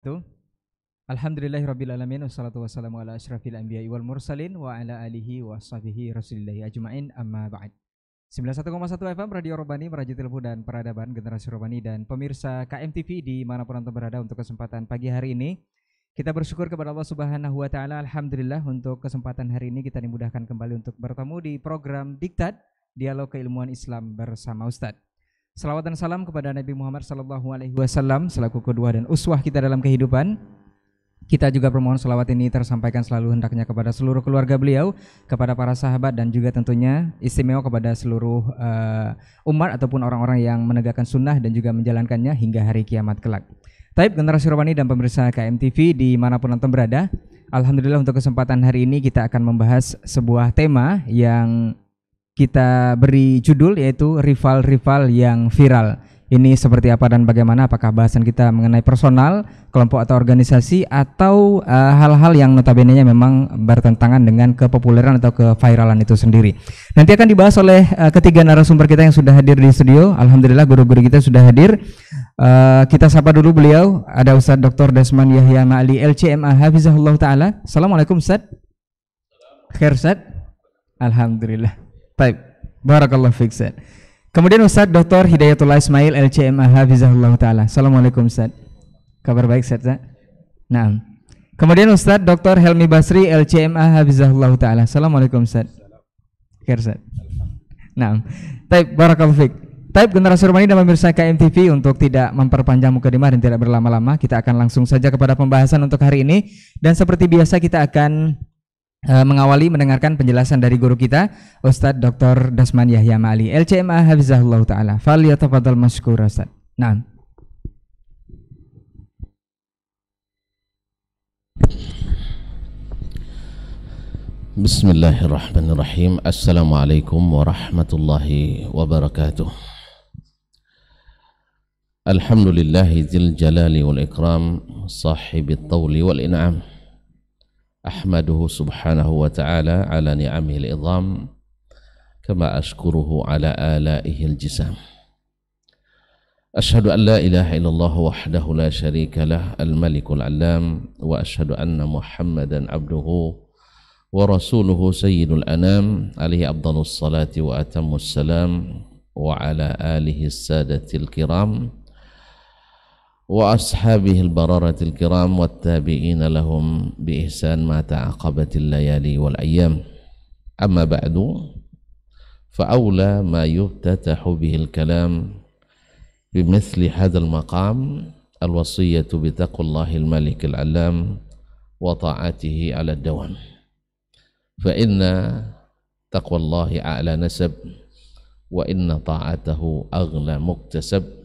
Tuh. Alhamdulillahirrabbilalamin. Wassalatu wassalamu ala asyrafil anbiya'i wal mursalin wa ala alihi wa sahbihi rasulillahi ajma'in, amma ba'd. 91,1 FM Radio Robani, Merajuk Ilmu dan Peradaban Generasi Robani, dan pemirsa KMTV dimanapun Anda berada. Untuk kesempatan pagi hari ini kita bersyukur kepada Allah Subhanahu wa Ta'ala. Alhamdulillah, untuk kesempatan hari ini kita dimudahkan kembali untuk bertemu di program Diktat, Dialog Keilmuan Islam bersama Ustadz. Salawat dan salam kepada Nabi Muhammad SAW selaku kedua dan uswah kita dalam kehidupan. Kita juga bermohon salawat ini tersampaikan selalu hendaknya kepada seluruh keluarga beliau, kepada para sahabat, dan juga tentunya istimewa kepada seluruh umat ataupun orang-orang yang menegakkan sunnah dan juga menjalankannya hingga hari kiamat kelak. Taib Generasi Robani dan pemirsa KMTV dimanapun Anda berada, alhamdulillah untuk kesempatan hari ini kita akan membahas sebuah tema yang kita beri judul, yaitu rival-rival yang viral. Ini seperti apa dan bagaimana? Apakah bahasan kita mengenai personal, kelompok atau organisasi, atau hal-hal yang notabene-nya memang bertentangan dengan kepopuleran atau keviralan itu sendiri? Nanti akan dibahas oleh ketiga narasumber kita yang sudah hadir di studio. Alhamdulillah guru-guru kita sudah hadir. Kita sapa dulu beliau. Ada Ustadz Dr. Dasman Yahya Ma'ali LCMA Hafizahullah Ta'ala. Assalamualaikum Ustadz. Khair Ustadz. Alhamdulillah. Baik, barakallahu fiik Ustaz. Kemudian Ustaz Dr. Hidayatullah Ismail LCMA Hafizahullah Ta'ala. Assalamualaikum Ustaz. Kabar baik Ustaz? Nah. Kemudian Ustaz Dr. Helmi Basri LCMA Hafizahullah Ta'ala. Assalamualaikum Ustaz. Khair Ustaz. Nah. Baik, barakallahu fiik. Taib Generasi Romani dan pemirsa KMTV, untuk tidak memperpanjang mukadimah dan tidak berlama-lama, kita akan langsung saja kepada pembahasan untuk hari ini. Dan seperti biasa kita akan mengawali mendengarkan penjelasan dari guru kita Ustadz Dr. Dasman Yahya Ma'ali LCMA Hafizahullah Ta'ala. Falyatafadhal mashkura Ustadz. Naam. Bismillahirrahmanirrahim. Assalamualaikum warahmatullahi wabarakatuh. Alhamdulillahi dzil jalali wal ikram, sahibit tawli wal in'am. أحمده سبحانه وتعالى على نعمه العظام، كما أشكره على آلائه الجسام. أشهد أن لا إله إلا الله وحده لا شريك له الملك العلام، وأشهد أن محمدا عبده ورسوله سيد الأنام، عليه أفضل الصلاة وأتم السلام، وعلى آله السادة الكرام وأصحابه البررة الكرام والتابعين لهم بإحسان ما تعاقبت الليالي والأيام. أما بعد، فأولى ما يفتتح به الكلام بمثل هذا المقام الوصية بتقوى الله الملك العلام وطاعته على الدوام، فإن تقوى الله أعلى نسب، وإن طاعته أغلى مكتسب.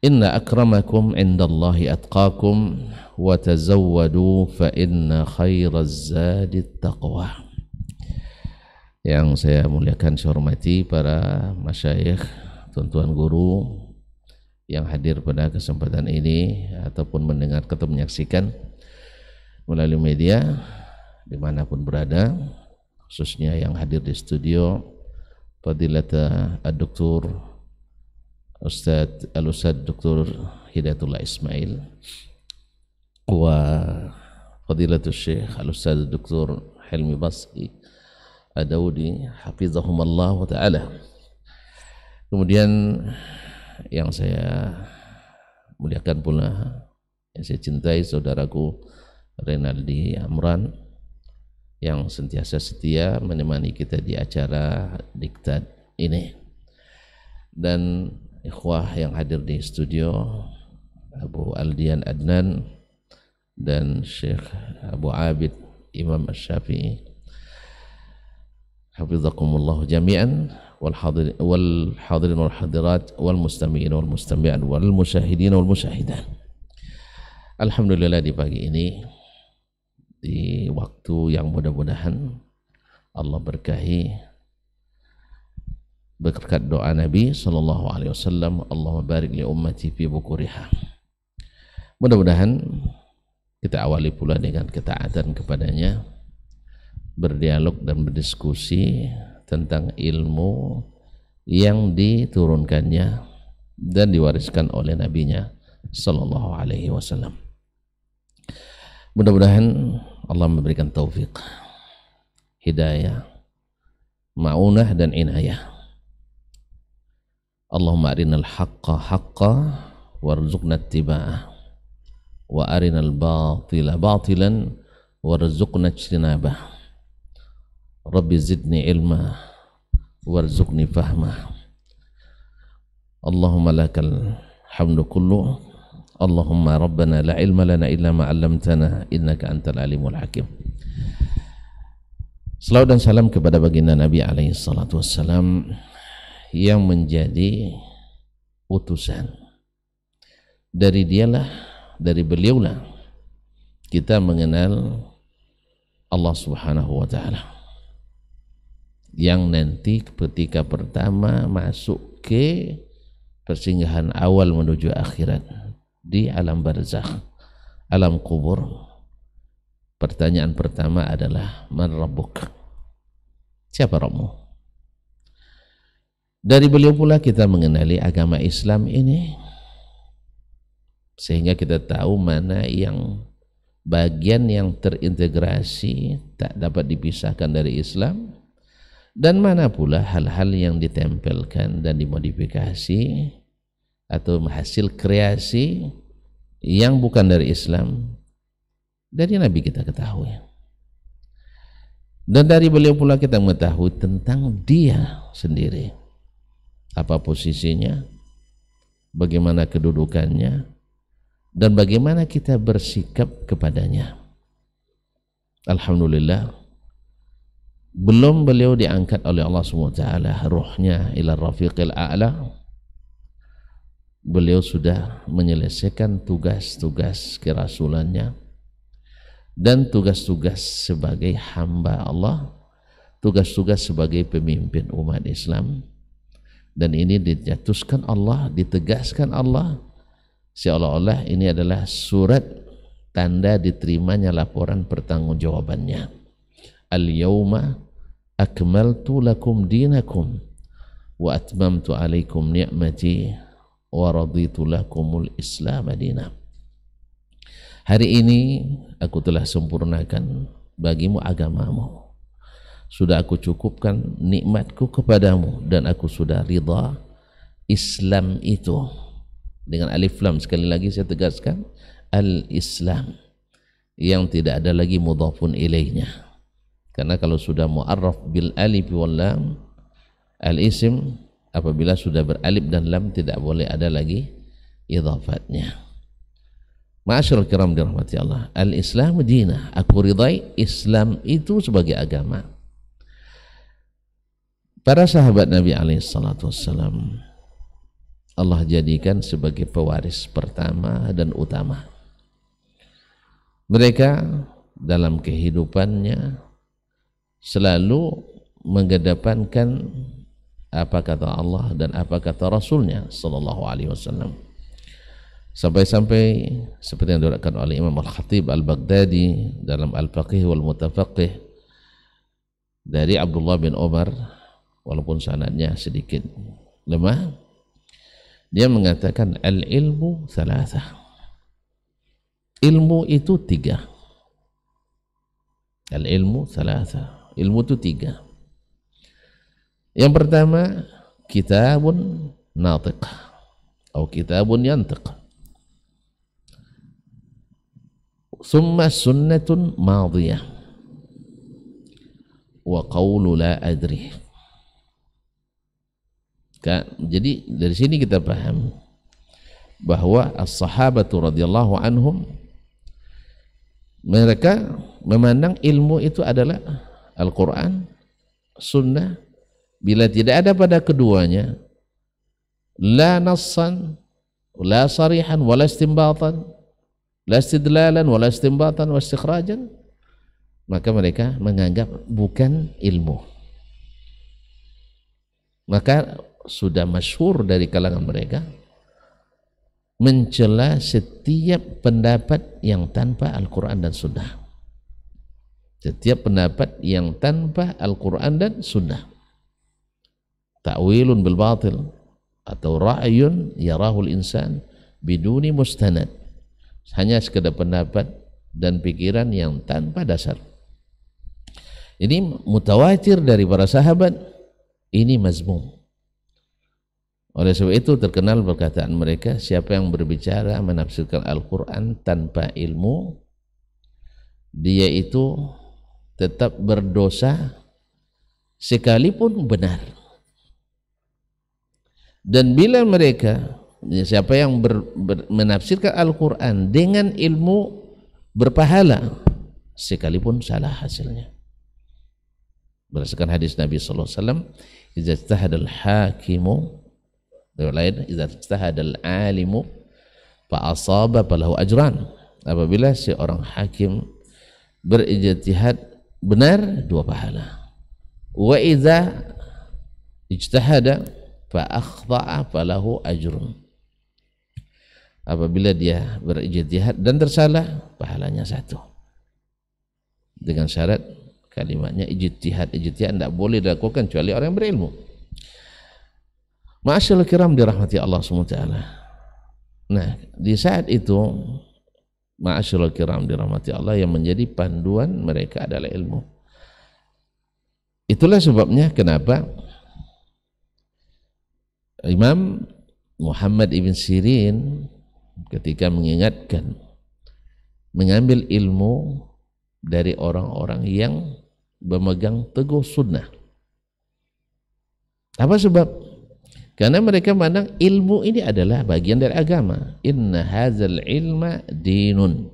Inna akramakum indallahi atqakum wa tazawwadu fa inna khairaz zadit taqwa. Yang saya muliakan, saya hormati para masyayikh, tuan-tuan guru yang hadir pada kesempatan ini ataupun mendengar atau menyaksikan melalui media dimanapun berada, khususnya yang hadir di studio, Fadilata Ad-Doktor Ustadz Dr. Hidayatullah Ismail wa Fadilatul Syekh Al-Ustadz Dr. Helmi Basri Ad-Daudi Hafizahumallah wa ta'ala. Kemudian yang saya muliakan pula, yang saya cintai, saudaraku Renaldi Amran, yang sentiasa setia menemani kita di acara Diktat ini, dan ikhwah yang hadir di studio, Abu Aldian Adnan dan Syekh Abu Abid Imam Asy-Syafi'i, hafizakumullah jami'an, wal hadirin wal hadirat, wal mustami'in wal mustami'at, wal musyahidin wal musyahidat. Alhamdulillah, di pagi ini, di waktu yang mudah-mudahan Allah berkahi, berkat doa Nabi sallallahu alaihi wasallam, Allahumma barik li ummati fi bukuriha. Mudah-mudahan kita awali pula dengan ketaatan kepadanya, berdialog dan berdiskusi tentang ilmu yang diturunkannya dan diwariskan oleh nabinya sallallahu alaihi wasallam. Mudah-mudahan Allah memberikan taufik, hidayah, ma'unah dan inayah. Allahumma arinal haqqa haqqa warzuqna ittiba'ah wa arinal batila batilan warzuqna ijtinabah. Rabbi zidni ilma warzuqni fahma. Allahumma lakal hamdu kullu. Allahumma rabbana la ilma lana illa ma 'allamtana innaka antal alimul hakim. Salawat dan salam kepada baginda Nabi alaihi salatu wassalam yang menjadi utusan. Dari dialah, dari beliaulah kita mengenal Allah Subhanahu wa taala, yang nanti ketika pertama masuk ke persinggahan awal menuju akhirat di alam barzakh, alam kubur. Pertanyaan pertama adalah man rabbuk? Siapa Rabbmu? Dari beliau pula kita mengenali agama Islam ini, sehingga kita tahu mana yang bagian yang terintegrasi tak dapat dipisahkan dari Islam, dan mana pula hal-hal yang ditempelkan dan dimodifikasi atau hasil kreasi yang bukan dari Islam, dari Nabi kita ketahui. Dan dari beliau pula kita mengetahui tentang dia sendiri, apa posisinya, bagaimana kedudukannya, dan bagaimana kita bersikap kepadanya. Alhamdulillah, belum beliau diangkat oleh Allah SWT ruhnya ila rafiqil a'la, beliau sudah menyelesaikan tugas-tugas kerasulannya dan tugas-tugas sebagai hamba Allah, tugas-tugas sebagai pemimpin umat Islam. Dan ini dijatuhkan Allah, ditegaskan Allah, seolah-olah ini adalah surat tanda diterimanya laporan pertanggungjawabannya. Al-yawma akmaltu lakum dinakum wa atmamtu alaikum ni'mati wa raditu lakumul islam dina. Hari ini aku telah sempurnakan bagimu agamamu, sudah aku cukupkan nikmatku kepadamu, dan aku sudah ridha Islam itu. Dengan alif lam, sekali lagi saya tegaskan, al-Islam, yang tidak ada lagi mudhafun ilaihnya. Karena kalau sudah mu'arraf bil alif wal lam, al-ism apabila sudah beralif dan lam tidak boleh ada lagi idhafatnya. Ma'asyiral kiram dirahmati Allah, al-Islam dinah, aku ridai Islam itu sebagai agama. Para sahabat Nabi alaihi salatu wassalam Allah jadikan sebagai pewaris pertama dan utama. Mereka dalam kehidupannya selalu mengedepankan apa kata Allah dan apa kata Rasulnya sallallahu alaihi wasallam. Sampai-sampai seperti yang diriwayatkan oleh Imam Al-Khatib Al-Baghdadi dalam Al-Faqih wal Mutafaqih dari Abdullah bin Umar, walaupun sanadnya sedikit lemah, dia mengatakan al-ilmu thalathah, ilmu itu tiga. Al-ilmu thalathah, ilmu itu tiga. Yang pertama kitabun natiq atau kitabun yantiq, summa sunnatun madiyah wa qawlu la adri. Jadi dari sini kita paham bahwa as-sahabatu radhiyallahu anhum, mereka memandang ilmu itu adalah Al-Quran, Sunnah. Bila tidak ada pada keduanya, la nassan, la sarihan, wala istinbatan, la istidlalan, wala istinbatan, wa istikhrajan, maka mereka menganggap bukan ilmu. Maka sudah masyhur dari kalangan mereka mencela setiap pendapat yang tanpa Al-Quran dan Sunnah. Setiap pendapat yang tanpa Al-Quran dan Sunnah. Ta'wilun bil batil atau ra'yun yarahul insan biduni mustanad. Hanya sekedar pendapat dan pikiran yang tanpa dasar. Ini mutawatir dari para sahabat, ini mazmum. Oleh sebab itu terkenal perkataan mereka, siapa yang berbicara menafsirkan Al-Quran tanpa ilmu, dia itu tetap berdosa sekalipun benar. Dan bila mereka, siapa yang menafsirkan Al-Quran dengan ilmu, berpahala sekalipun salah hasilnya. Berdasarkan hadis Nabi sallallahu alaihi wasallam, "Idza ijtahada al-hakimu," lain, "idza ijtahada al-alimu fa asaba falahu ajran." Apabila seorang hakim berijtihad benar, 2 pahala. Wa idza ijtahada fa akhta'a falahu ajrun. Apabila dia berijtihad dan tersalah, pahalanya 1. Dengan syarat kalimatnya ijtihad. Ijtihad tidak boleh dilakukan kecuali orang yang berilmu. Ma'asyiral kiram dirahmati Allah SWT. Nah, di saat itu ma'asyiral kiram dirahmati Allah, yang menjadi panduan mereka adalah ilmu. Itulah sebabnya kenapa Imam Muhammad ibn Sirin ketika mengingatkan mengambil ilmu dari orang-orang yang memegang teguh sunnah. Apa sebab? Karena mereka memandang ilmu ini adalah bagian dari agama. Inna hadzal ilma dinun.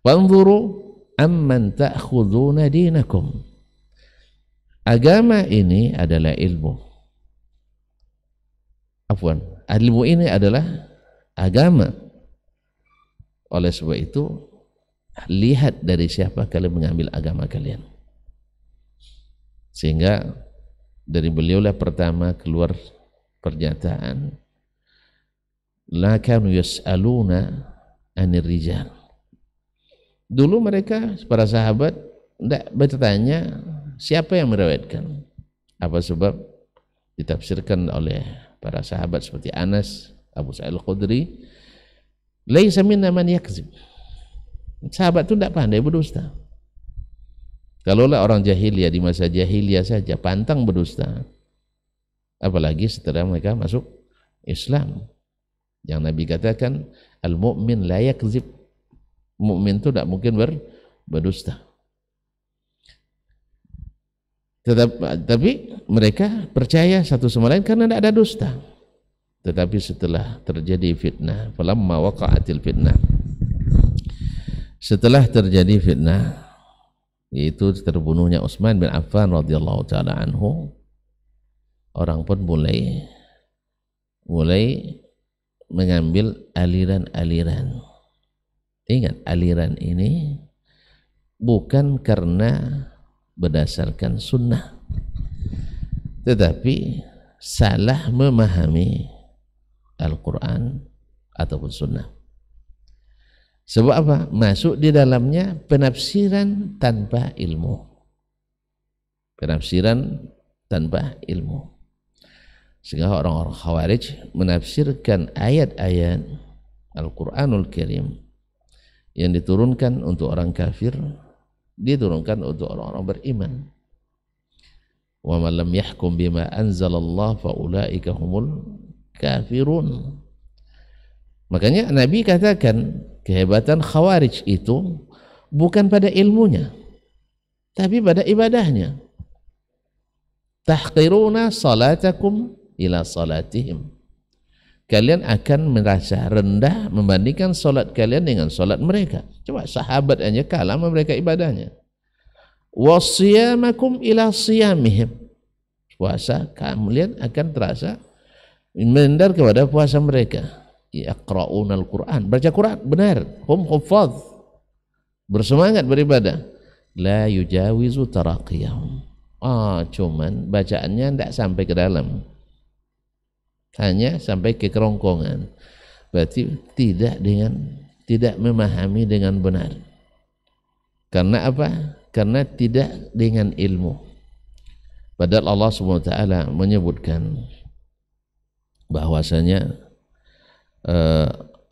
Fanzuru amman ta'khuduna dinakum. Agama ini adalah ilmu. Afwan, ilmu ini adalah agama. Oleh sebab itu, lihat dari siapa kalian mengambil agama kalian. Sehingga dari beliaulah pertama keluar pernyataan, la kanu yas'aluna anir rijal. Dulu mereka para sahabat tidak bertanya siapa yang meriwayatkan. Apa sebab? Ditafsirkan oleh para sahabat seperti Anas, Abu Sa'id Al-Khudri, laisa minna man yakzib. Sahabat itu tidak pandai berdusta. Kalaulah orang jahiliyah di masa jahiliyah saja pantang berdusta, apalagi setelah mereka masuk Islam. Yang Nabi katakan, al-mu'min la yakzib. Mu'min itu tidak mungkin berdusta. Tapi mereka percaya satu sama lain karena tidak ada dusta. Tetapi setelah terjadi fitnah, falamma waqa'atil fitnah, setelah terjadi fitnah, yaitu terbunuhnya Utsman bin Affan radhiyallahu taala anhu, orang pun mulai mengambil aliran-aliran. Ingat, aliran ini bukan karena berdasarkan sunnah, tetapi salah memahami Al-Quran ataupun sunnah. Sebab apa? Masuk di dalamnya penafsiran tanpa ilmu. Penafsiran tanpa ilmu. Sehingga orang-orang Khawarij menafsirkan ayat-ayat Al-Quranul Karim yang diturunkan untuk orang kafir, diturunkan untuk orang-orang beriman. Wa man lam yahkum bima anzalallah fa ulaika humul kafirun. Makanya Nabi katakan kehebatan Khawarij itu bukan pada ilmunya, tapi pada ibadahnya. Tahqiruna salatakum ila salatihim. Kalian akan merasa rendah membandingkan salat kalian dengan salat mereka. Coba sahabat hanya kalah sama mereka ibadahnya. Wasiyamakum ila siyamihim. Puasa kalian akan terasa mengendar kepada puasa mereka. Yaqra'una al-Quran, baca Quran, benar. Hum huffaz, bersemangat beribadah. La yujawizu taraqiyahum. Cuman bacaannya tidak sampai ke dalam, hanya sampai ke kerongkongan. Berarti tidak memahami dengan benar. Karena apa? Karena tidak dengan ilmu. Padahal Allah SWT menyebutkan bahwasanya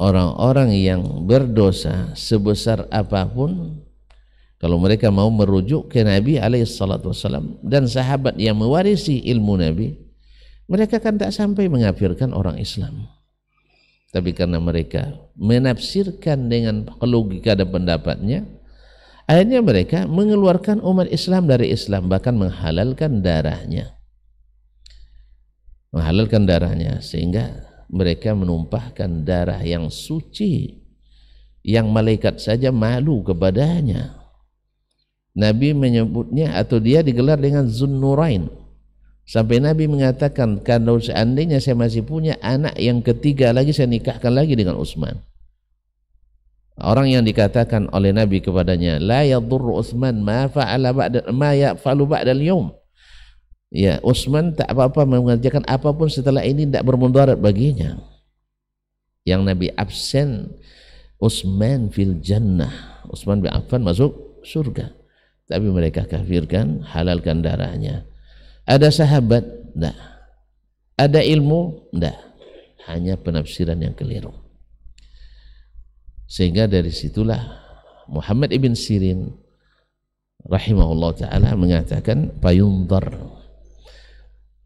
orang-orang yang berdosa sebesar apapun, kalau mereka mau merujuk ke Nabi SAW dan sahabat yang mewarisi ilmu Nabi, mereka kan tak sampai mengkafirkan orang Islam. Tapi karena mereka menafsirkan dengan logika dan pendapatnya, akhirnya mereka mengeluarkan umat Islam dari Islam, bahkan menghalalkan darahnya. Sehingga mereka menumpahkan darah yang suci, yang malaikat saja malu kepadanya. Nabi menyebutnya, atau dia digelar dengan Zunnurain, sampai Nabi mengatakan, kalau seandainya saya masih punya anak yang ketiga lagi, saya nikahkan lagi dengan Utsman. Orang yang dikatakan oleh Nabi kepadanya, la yadurru Utsman ma fa'ala ba'da ma ya'falu ba'dal yawm. Ya, Utsman tak apa-apa mengerjakan apapun setelah ini, tidak bermudarat baginya. Yang Nabi absen, Utsman fil jannah, Utsman bin Affan masuk surga. Tapi mereka kafirkan, halalkan darahnya. Ada sahabat? Tidak. Ada ilmu? Tidak. Hanya penafsiran yang keliru. Sehingga dari situlah Muhammad ibn Sirin rahimahullah ta'ala mengatakan, payundar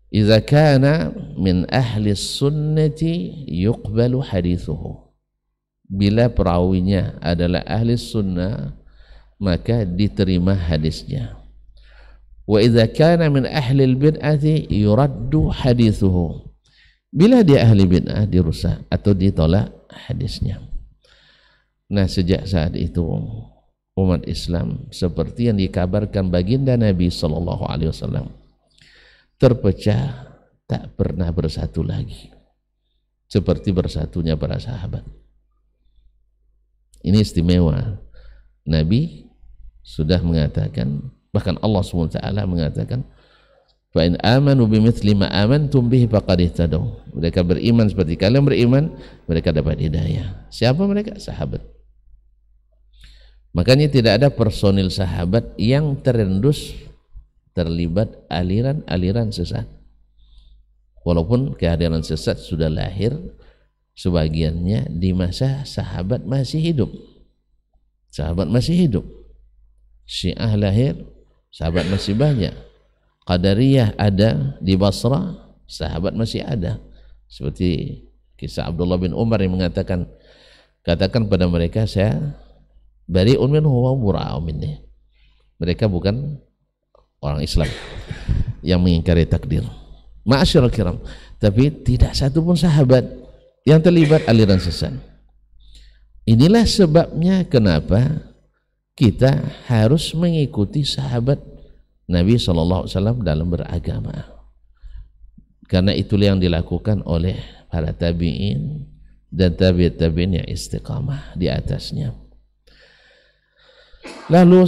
idza kana min ahli sunnati yuqbalu hadithuhu, bila perawinya adalah ahli sunnah maka diterima hadisnya. Wa idza kana min ahli bid'ati yuraddu hadithuhu, bila dia ahli bid'ah dirusak atau ditolak hadisnya. Nah, sejak saat itu umat Islam seperti yang dikabarkan baginda Nabi SAW terpecah, tak pernah bersatu lagi seperti bersatunya para sahabat. Ini istimewa. Nabi sudah mengatakan, bahkan Allah SWT mengatakan, fa in amanu bimithli ma amantum bihi faqad ihtadaw. Mereka beriman seperti kalian beriman, mereka dapat hidayah. Siapa mereka? Sahabat. Makanya tidak ada personil sahabat yang terendus terlibat aliran-aliran sesat. Walaupun kehadiran sesat sudah lahir sebagiannya di masa sahabat masih hidup. Syiah lahir, sahabat masih banyak. Qadariyah ada di Basrah, sahabat masih ada. Seperti kisah Abdullah bin Umar yang mengatakan, katakan pada mereka, saya bari'un minhu wa bura'u minni. Mereka bukan orang Islam yang mengingkari takdir. Ma'asyiral kiram, tapi tidak satu pun sahabat yang terlibat aliran sesat. Inilah sebabnya kenapa kita harus mengikuti sahabat Nabi SAW dalam beragama. Karena itulah yang dilakukan oleh para tabi'in dan tabi'in yang istiqamah di atasnya. Lalu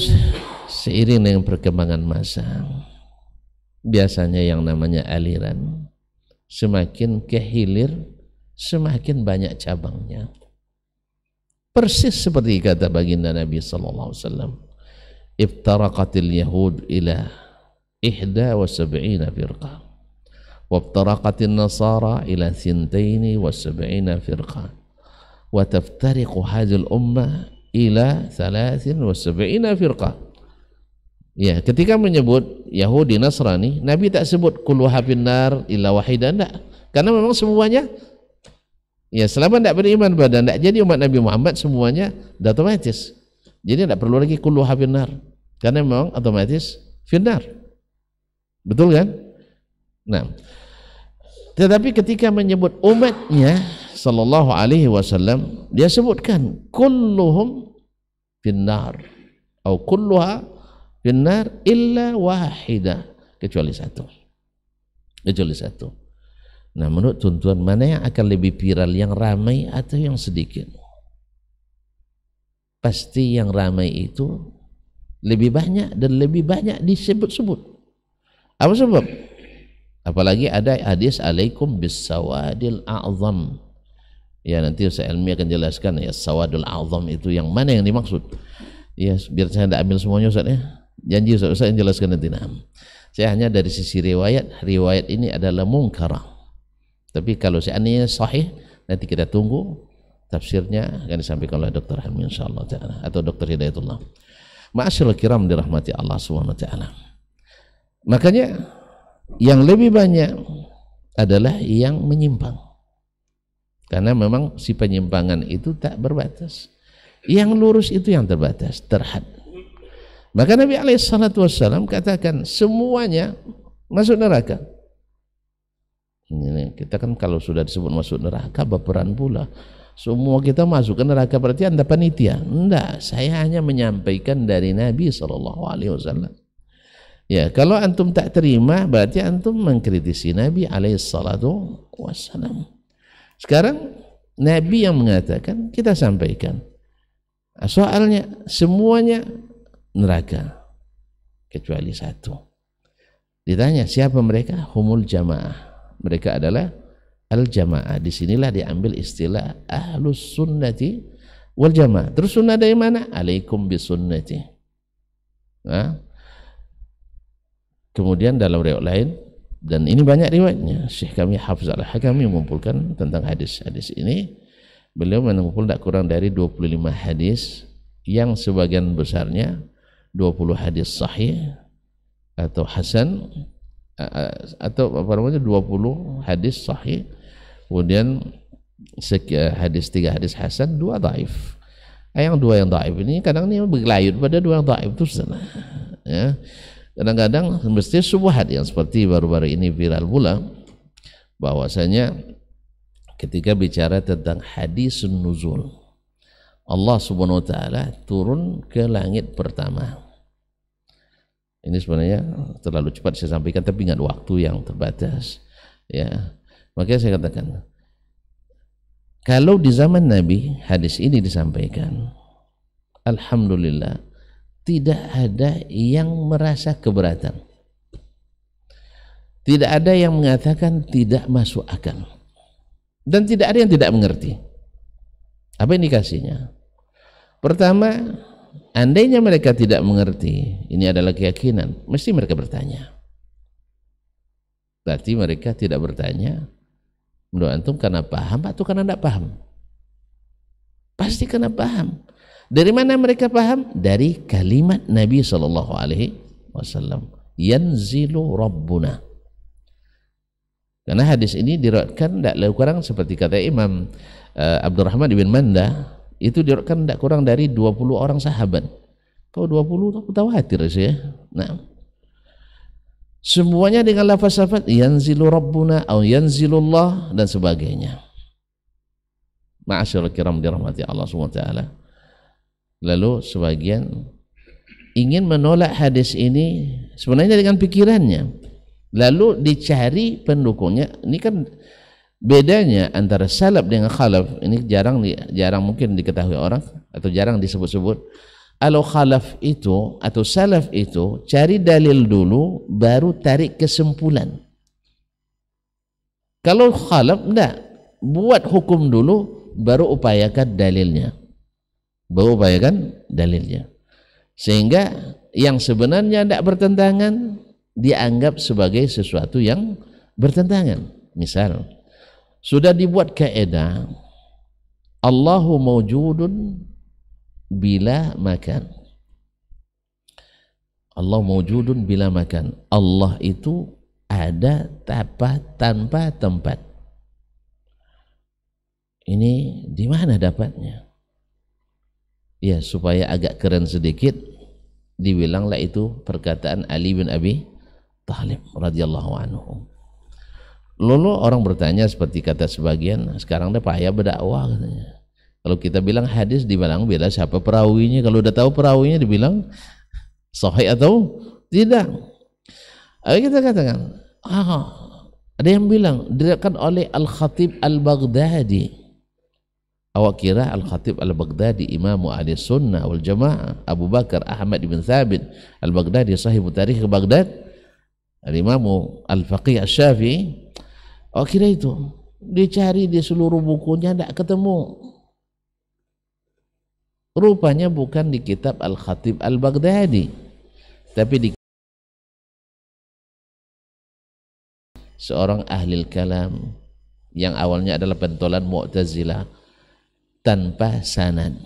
seiring dengan perkembangan masa, biasanya yang namanya aliran semakin kehilir, semakin banyak cabangnya. Persis seperti kata baginda Nabi SAW, iftaraqatil yahud ila 71 firqah wabtaraqatin nasara ila 72 firqah wa taftariqu hadhil ummah ila 73 firqah. Ya, ketika menyebut Yahudi Nasrani, Nabi tak sebut kulluha finnar illa wahidan, enggak. Karena memang semuanya, ya selama tidak beriman pada, tidak jadi umat Nabi Muhammad, semuanya sudah otomatis. Jadi tidak perlu lagi kulluha finnar, karena memang otomatis finnar. Betul kan? Nah, tetapi ketika menyebut umatnya sallallahu alaihi wasallam, dia sebutkan kulluhum finnar atau kulluha finnar illa wahidah, kecuali satu. Nah, menurut tuan-tuan, mana yang akan lebih viral, yang ramai atau yang sedikit? Pasti yang ramai itu lebih banyak dan lebih banyak disebut-sebut. Apa sebab? Apalagi ada hadis alaikum bis-sawadil a'zam. Ya, nanti Ustaz Elmi akan jelaskan ya sawadul a'zam itu yang mana yang dimaksud. Ya, biar saya tidak ambil semuanya Ustaz ya. Janji Ustaz yang jelaskan nanti. Nah, saya hanya dari sisi riwayat ini adalah munkarah. Tapi kalau seandainya sahih, nanti kita tunggu Tafsirnya akan disampaikan oleh Dr. Helmi insyaallah taala atau Dr. Hidayatullah. Ma'asyiral kiram dirahmati Allah Subhanahu wa taala. Makanya yang lebih banyak adalah yang menyimpang. Karena memang si penyimpangan itu tak berbatas. Yang lurus itu yang terbatas, terhad. Maka Nabi SAW katakan semuanya masuk neraka. Ini kita kan kalau sudah disebut masuk neraka baperan pula. Semua kita masuk ke neraka berarti Anda panitia. Enggak, saya hanya menyampaikan dari Nabi SAW. Ya, kalau antum tak terima berarti antum mengkritisi Nabi SAW. Sekarang Nabi yang mengatakan, kita sampaikan. Soalnya semuanya neraka kecuali satu. Ditanya siapa mereka? Humul jamaah. Mereka adalah al-jamaah. Disinilah diambil istilah ahlus sunnati wal jamaah. Terus sunnah dari mana? Alaikum bisunnati. Nah, kemudian dalam riwayat lain, dan ini banyak riwayatnya, Syekh kami Hafiz Al-Hakami mengumpulkan tentang hadis-hadis ini. Beliau mengumpul tak kurang dari 25 hadis yang sebagian besarnya 20 hadis sahih atau hasan, atau apa namanya 20 hadis sahih, kemudian hadis 3 hadis hasan, 2 dhaif. Yang 2 yang dhaif ini kadang ini bergelayut pada 2 yang dhaif itu sana. Ya. Kadang-kadang mesti syubhat yang seperti baru-baru ini viral pula, bahwasanya ketika bicara tentang hadis nuzul, Allah Subhanahu wa taala turun ke langit pertama. Ini sebenarnya terlalu cepat saya sampaikan, tapi ingat waktu yang terbatas. Ya, makanya saya katakan, kalau di zaman Nabi hadis ini disampaikan, alhamdulillah tidak ada yang merasa keberatan, tidak ada yang mengatakan tidak masuk akal, dan tidak ada yang tidak mengerti. Apa indikasinya? Pertama, andainya mereka tidak mengerti, ini adalah keyakinan, mesti mereka bertanya. Berarti mereka tidak bertanya menurut antum karena paham atau karena tidak paham? Pasti karena paham. Dari mana mereka paham? Dari kalimat Nabi SAW, yanzilu rabbuna. Karena hadis ini diriwayatkan tidak lebih kurang seperti kata Imam Abdurrahman ibn Manda, itu diriwayatkan tidak kurang dari 20 orang sahabat. Kalau 20 aku tawatir sih ya. Nah, semuanya dengan lafaz-lafaz yanzilu rabbuna atau yanzilullah dan sebagainya. Ma'asyiral kiram dirahmati Allah Subhanahu wa taala. Lalu sebagian ingin menolak hadis ini sebenarnya dengan pikirannya, lalu dicari pendukungnya. Ini kan bedanya antara salaf dengan khalaf, ini jarang mungkin diketahui orang atau jarang disebut-sebut. Kalau khalaf itu atau salaf itu cari dalil dulu baru tarik kesimpulan. Kalau khalaf enggak, buat hukum dulu baru upayakan dalilnya. Sehingga yang sebenarnya tidak bertentangan dianggap sebagai sesuatu yang bertentangan. Misal sudah dibuat kaidah Allahu mawjudun bila makan. Allah mawjudun bila makan. Allah itu ada tanpa tempat. Ini di mana dapatnya? Ya, supaya agak keren sedikit, dibilanglah itu perkataan Ali bin Abi Thalib radhiyallahu anhu. Lalu orang bertanya seperti kata sebagian, sekarang dah payah berdakwah katanya. Kalau kita bilang hadis dibilang beda siapa perawinya, kalau udah tahu perawinya dibilang sahih atau tidak. Ayo kita katakan, ada yang bilang diriwayatkan oleh Al-Khatib Al-Baghdadi. Awak kira Al-Khatib Al-Baghdadi Imamu Ahli Sunnah wal Jamaah Abu Bakar Ahmad bin Thabit Al-Baghdadi sahibu tarikh Baghdad, Al-Imamu Al-Faqih Al-Syafi'i. Awak kira itu dicari di seluruh bukunya tidak ketemu. Rupanya bukan di kitab Al-Khatib Al-Baghdadi, tapi di seorang ahli kalam yang awalnya adalah pentolan Mu'tazilah, tanpa sanad.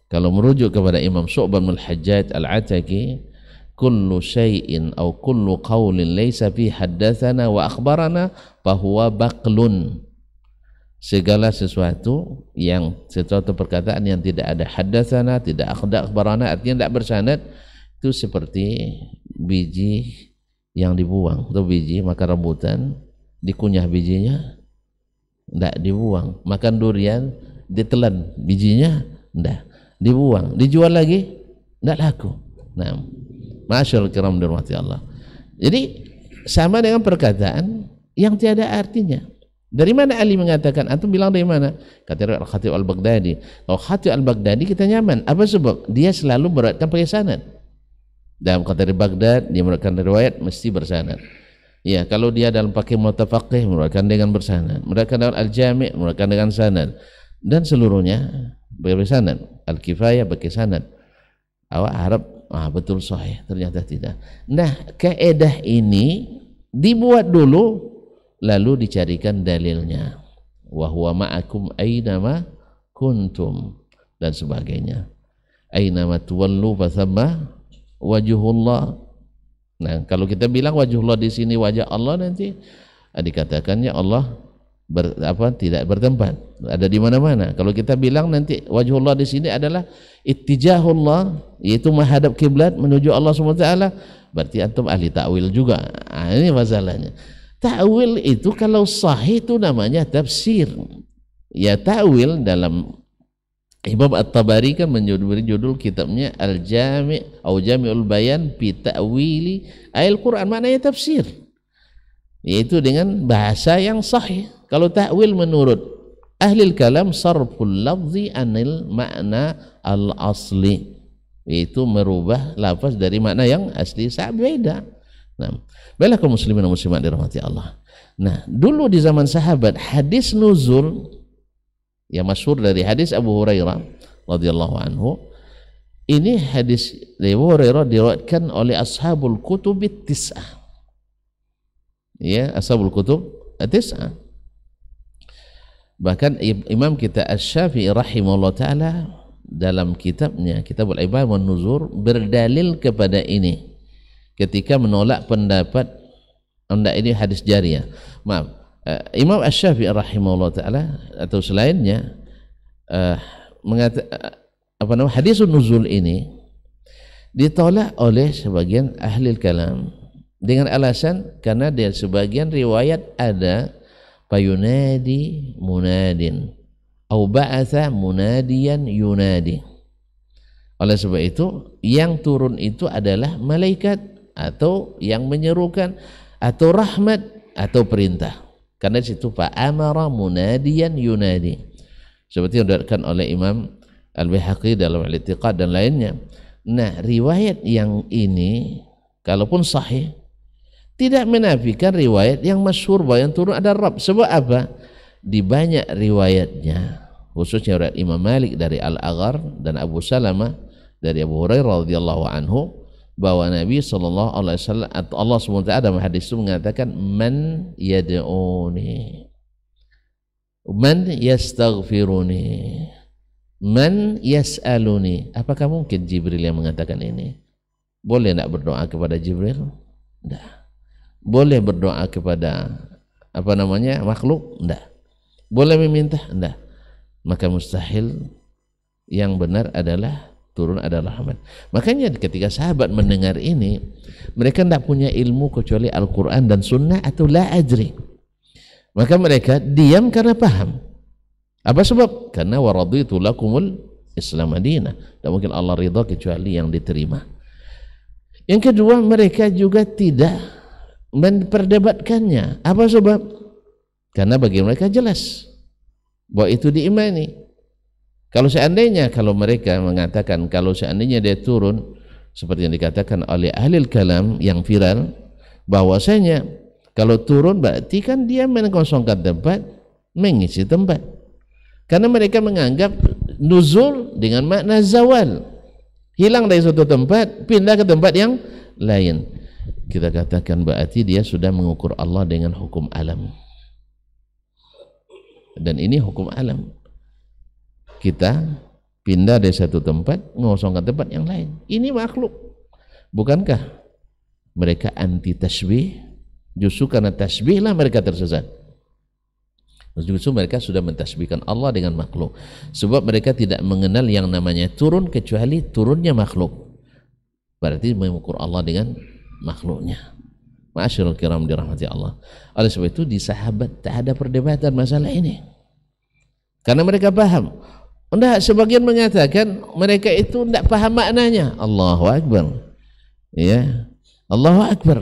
Kalau merujuk kepada Imam Syu'bah bin Al-Hajjaj Al-Ataki, kullu syai'in aw kullu qawlin laysa fi haddatsana wa akhbarana fahuwa baqlun. Segala sesuatu perkataan yang tidak ada haddatsana, tidak akhbarana, artinya tidak bersanad, itu seperti biji yang dibuang. Atau biji makan rambutan, dikunyah bijinya, tidak dibuang. Makan durian, ditelan bijinya, tidak dibuang. Dijual lagi, tidak laku. Nah, masyaallah kiram dirahmati Allah. Jadi sama dengan perkataan yang tiada artinya. Dari mana Ali mengatakan? Antum bilang dari mana? Kata Khatib Al-Baghdadi. Kalau Khatib Al-Baghdadi kita nyaman. Apa sebab? Dia selalu beratkan pakai sanad. Dalam kata dari Baghdad, dia meruatkan riwayat mesti bersanad. Ya, kalau dia dalam pakai Mutafaqih, meruatkan dengan bersanad. Meruatkan dengan Al-Jami', meruatkan dengan sanad. Dan seluruhnya bersanad. Al-Kifayah pakai sanad. Awak harap betul sahih, ternyata tidak. Nah, kaedah ini dibuat dulu, lalu dicarikan dalilnya. Wa huwa ma'akum aynama kuntum dan sebagainya. Aynama tuwallu fathamma wajhullah. Nah, kalau kita bilang wajhullah di sini wajah Allah, nanti dikatakannya Allah tidak bertempat, ada di mana-mana. Kalau kita bilang nanti wajhullah di sini adalah ittijahullah, yaitu menghadap kiblat menuju Allah SWT, berarti antum ahli ta'wil juga. Ini masalahnya. Ta'wil itu kalau sahih itu namanya tafsir. Ya, ta'wil dalam Imam At-Tabari kan memberi judul kitabnya Al-Jami' atau Jami'ul Bayan fi Ta'wili Al-Quran, maknanya tafsir, yaitu dengan bahasa yang sahih. Kalau ta'wil menurut ahli kalam sarful lafzi anil makna al-asli, yaitu merubah lafaz dari makna yang asli, beda. Nah, baiklah kaum muslimin dan muslimat dirahmati Allah. Nah, dulu di zaman sahabat, hadis nuzul yang masyhur dari hadis Abu Hurairah radhiyallahu anhu, ini hadis dari Abu Hurairah diriwayatkan oleh ashabul kutub tis'ah. Ya, ashabul kutub tis'ah. Bahkan Imam kita Asy-Syafi'i rahimahullah ta'ala dalam kitabnya Kitabul Ibad wan Nuzur berdalil kepada ini ketika menolak pendapat ini hadis jariyah. Maaf, Imam Asy-Syafi'i rahimahullah ta'ala atau selainnya hadisun nuzul ini ditolak oleh sebagian ahli kalam dengan alasan karena dari sebagian riwayat ada fayunadi munadin au ba'atha munadiyan yunadi. Oleh sebab itu yang turun itu adalah malaikat atau yang menyerukan atau rahmat atau perintah. Karena situ fa'amara munadiyan yunadi, seperti yang diriwayatkan oleh Imam Al-Baihaqi dalam Al-I'tiqad dan lainnya. Nah, riwayat yang ini kalaupun sahih tidak menafikan riwayat yang masyhur bahwa yang turun ada Rabb. Sebab apa? Di banyak riwayatnya, khususnya riwayat Imam Malik dari Al-Aghar dan Abu Salamah dari Abu Hurairah radhiyallahu anhu, bahwa Nabi sallallahu alaihi wasallam atau Allah SWT dalam hadis itu mengatakan man yad'uni, man yastaghfiruni, man yas'aluni. Apakah mungkin Jibril yang mengatakan ini? Boleh tidak berdoa kepada Jibril? Tidak. Boleh berdoa kepada makhluk? Tidak. Boleh meminta? Tidak. Maka mustahil, yang benar adalah turun adalah rahmat. Makanya ketika sahabat mendengar ini, mereka tidak punya ilmu kecuali Al-Quran dan Sunnah atau la adri. Maka mereka diam karena paham. Apa sebab? Karena waraditu lakumul Islam madinah. Tak mungkin Allah ridha kecuali yang diterima. Yang kedua, mereka juga tidak memperdebatkannya. Apa sebab? Karena bagi mereka jelas bahwa itu diimani. Kalau seandainya, kalau mereka mengatakan kalau seandainya dia turun seperti yang dikatakan oleh ahli kalam yang viral, bahwasanya kalau turun berarti kan dia mengosongkan tempat, mengisi tempat. Karena mereka menganggap nuzul dengan makna zawal, hilang dari suatu tempat pindah ke tempat yang lain. Kita katakan berarti dia sudah mengukur Allah dengan hukum alam. Dan ini hukum alam. Kita pindah dari satu tempat, mengosongkan tempat yang lain. Ini makhluk. Bukankah mereka anti tasbih? Justru karena tasbihlah mereka tersesat. Justru mereka sudah mentasbihkan Allah dengan makhluk. Sebab mereka tidak mengenal yang namanya turun kecuali turunnya makhluk. Berarti mengukur Allah dengan makhluknya. Ma'asyiral kiram dirahmati Allah. Oleh sebab itu di sahabat tak ada perdebatan masalah ini. Karena mereka paham. Enggak, sebagian mengatakan mereka itu tidak paham maknanya. Allahu Akbar. Ya. Allahu Akbar.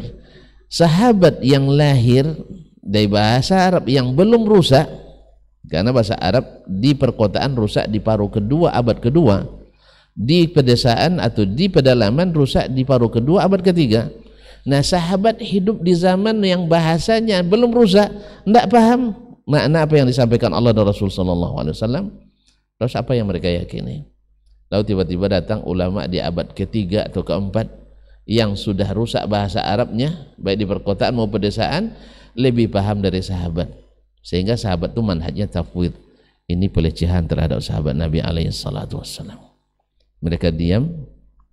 Sahabat yang lahir dari bahasa Arab yang belum rusak, karena bahasa Arab di perkotaan rusak di paruh kedua abad kedua, di pedesaan atau di pedalaman rusak di paruh kedua abad ketiga. Nah, sahabat hidup di zaman yang bahasanya belum rusak, tidak paham makna apa yang disampaikan Allah dan Rasul sallallahu alaihi wasallam. Terus apa yang mereka yakini? Lalu tiba-tiba datang ulama di abad ketiga atau keempat yang sudah rusak bahasa Arabnya, baik di perkotaan maupun pedesaan, lebih paham dari sahabat, sehingga sahabat itu manhajnya tafwid. Ini pelecehan terhadap sahabat Nabi alaihi salatu wassalam. Mereka diam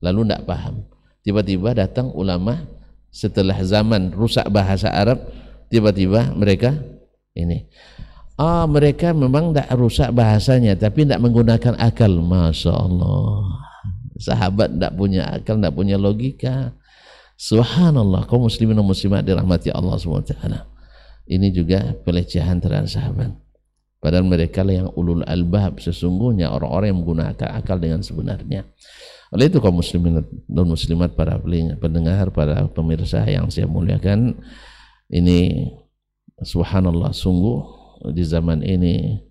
lalu tidak paham. Tiba-tiba datang ulama setelah zaman rusak bahasa Arab, tiba-tiba mereka ini mereka memang tidak rusak bahasanya tapi tidak menggunakan akal. Masya Allah, sahabat tidak punya akal, tidak punya logika. Subhanallah, kaum muslimin dan muslimat dirahmati Allah SWT. Ini juga pelecehan terhadap sahabat. Padahal mereka lah yang ulul albab, sesungguhnya orang-orang yang menggunakan akal dengan sebenarnya. Oleh itu kaum muslimin dan muslimat, para pendengar, para pemirsa yang saya muliakan, ini subhanallah, sungguh di zaman ini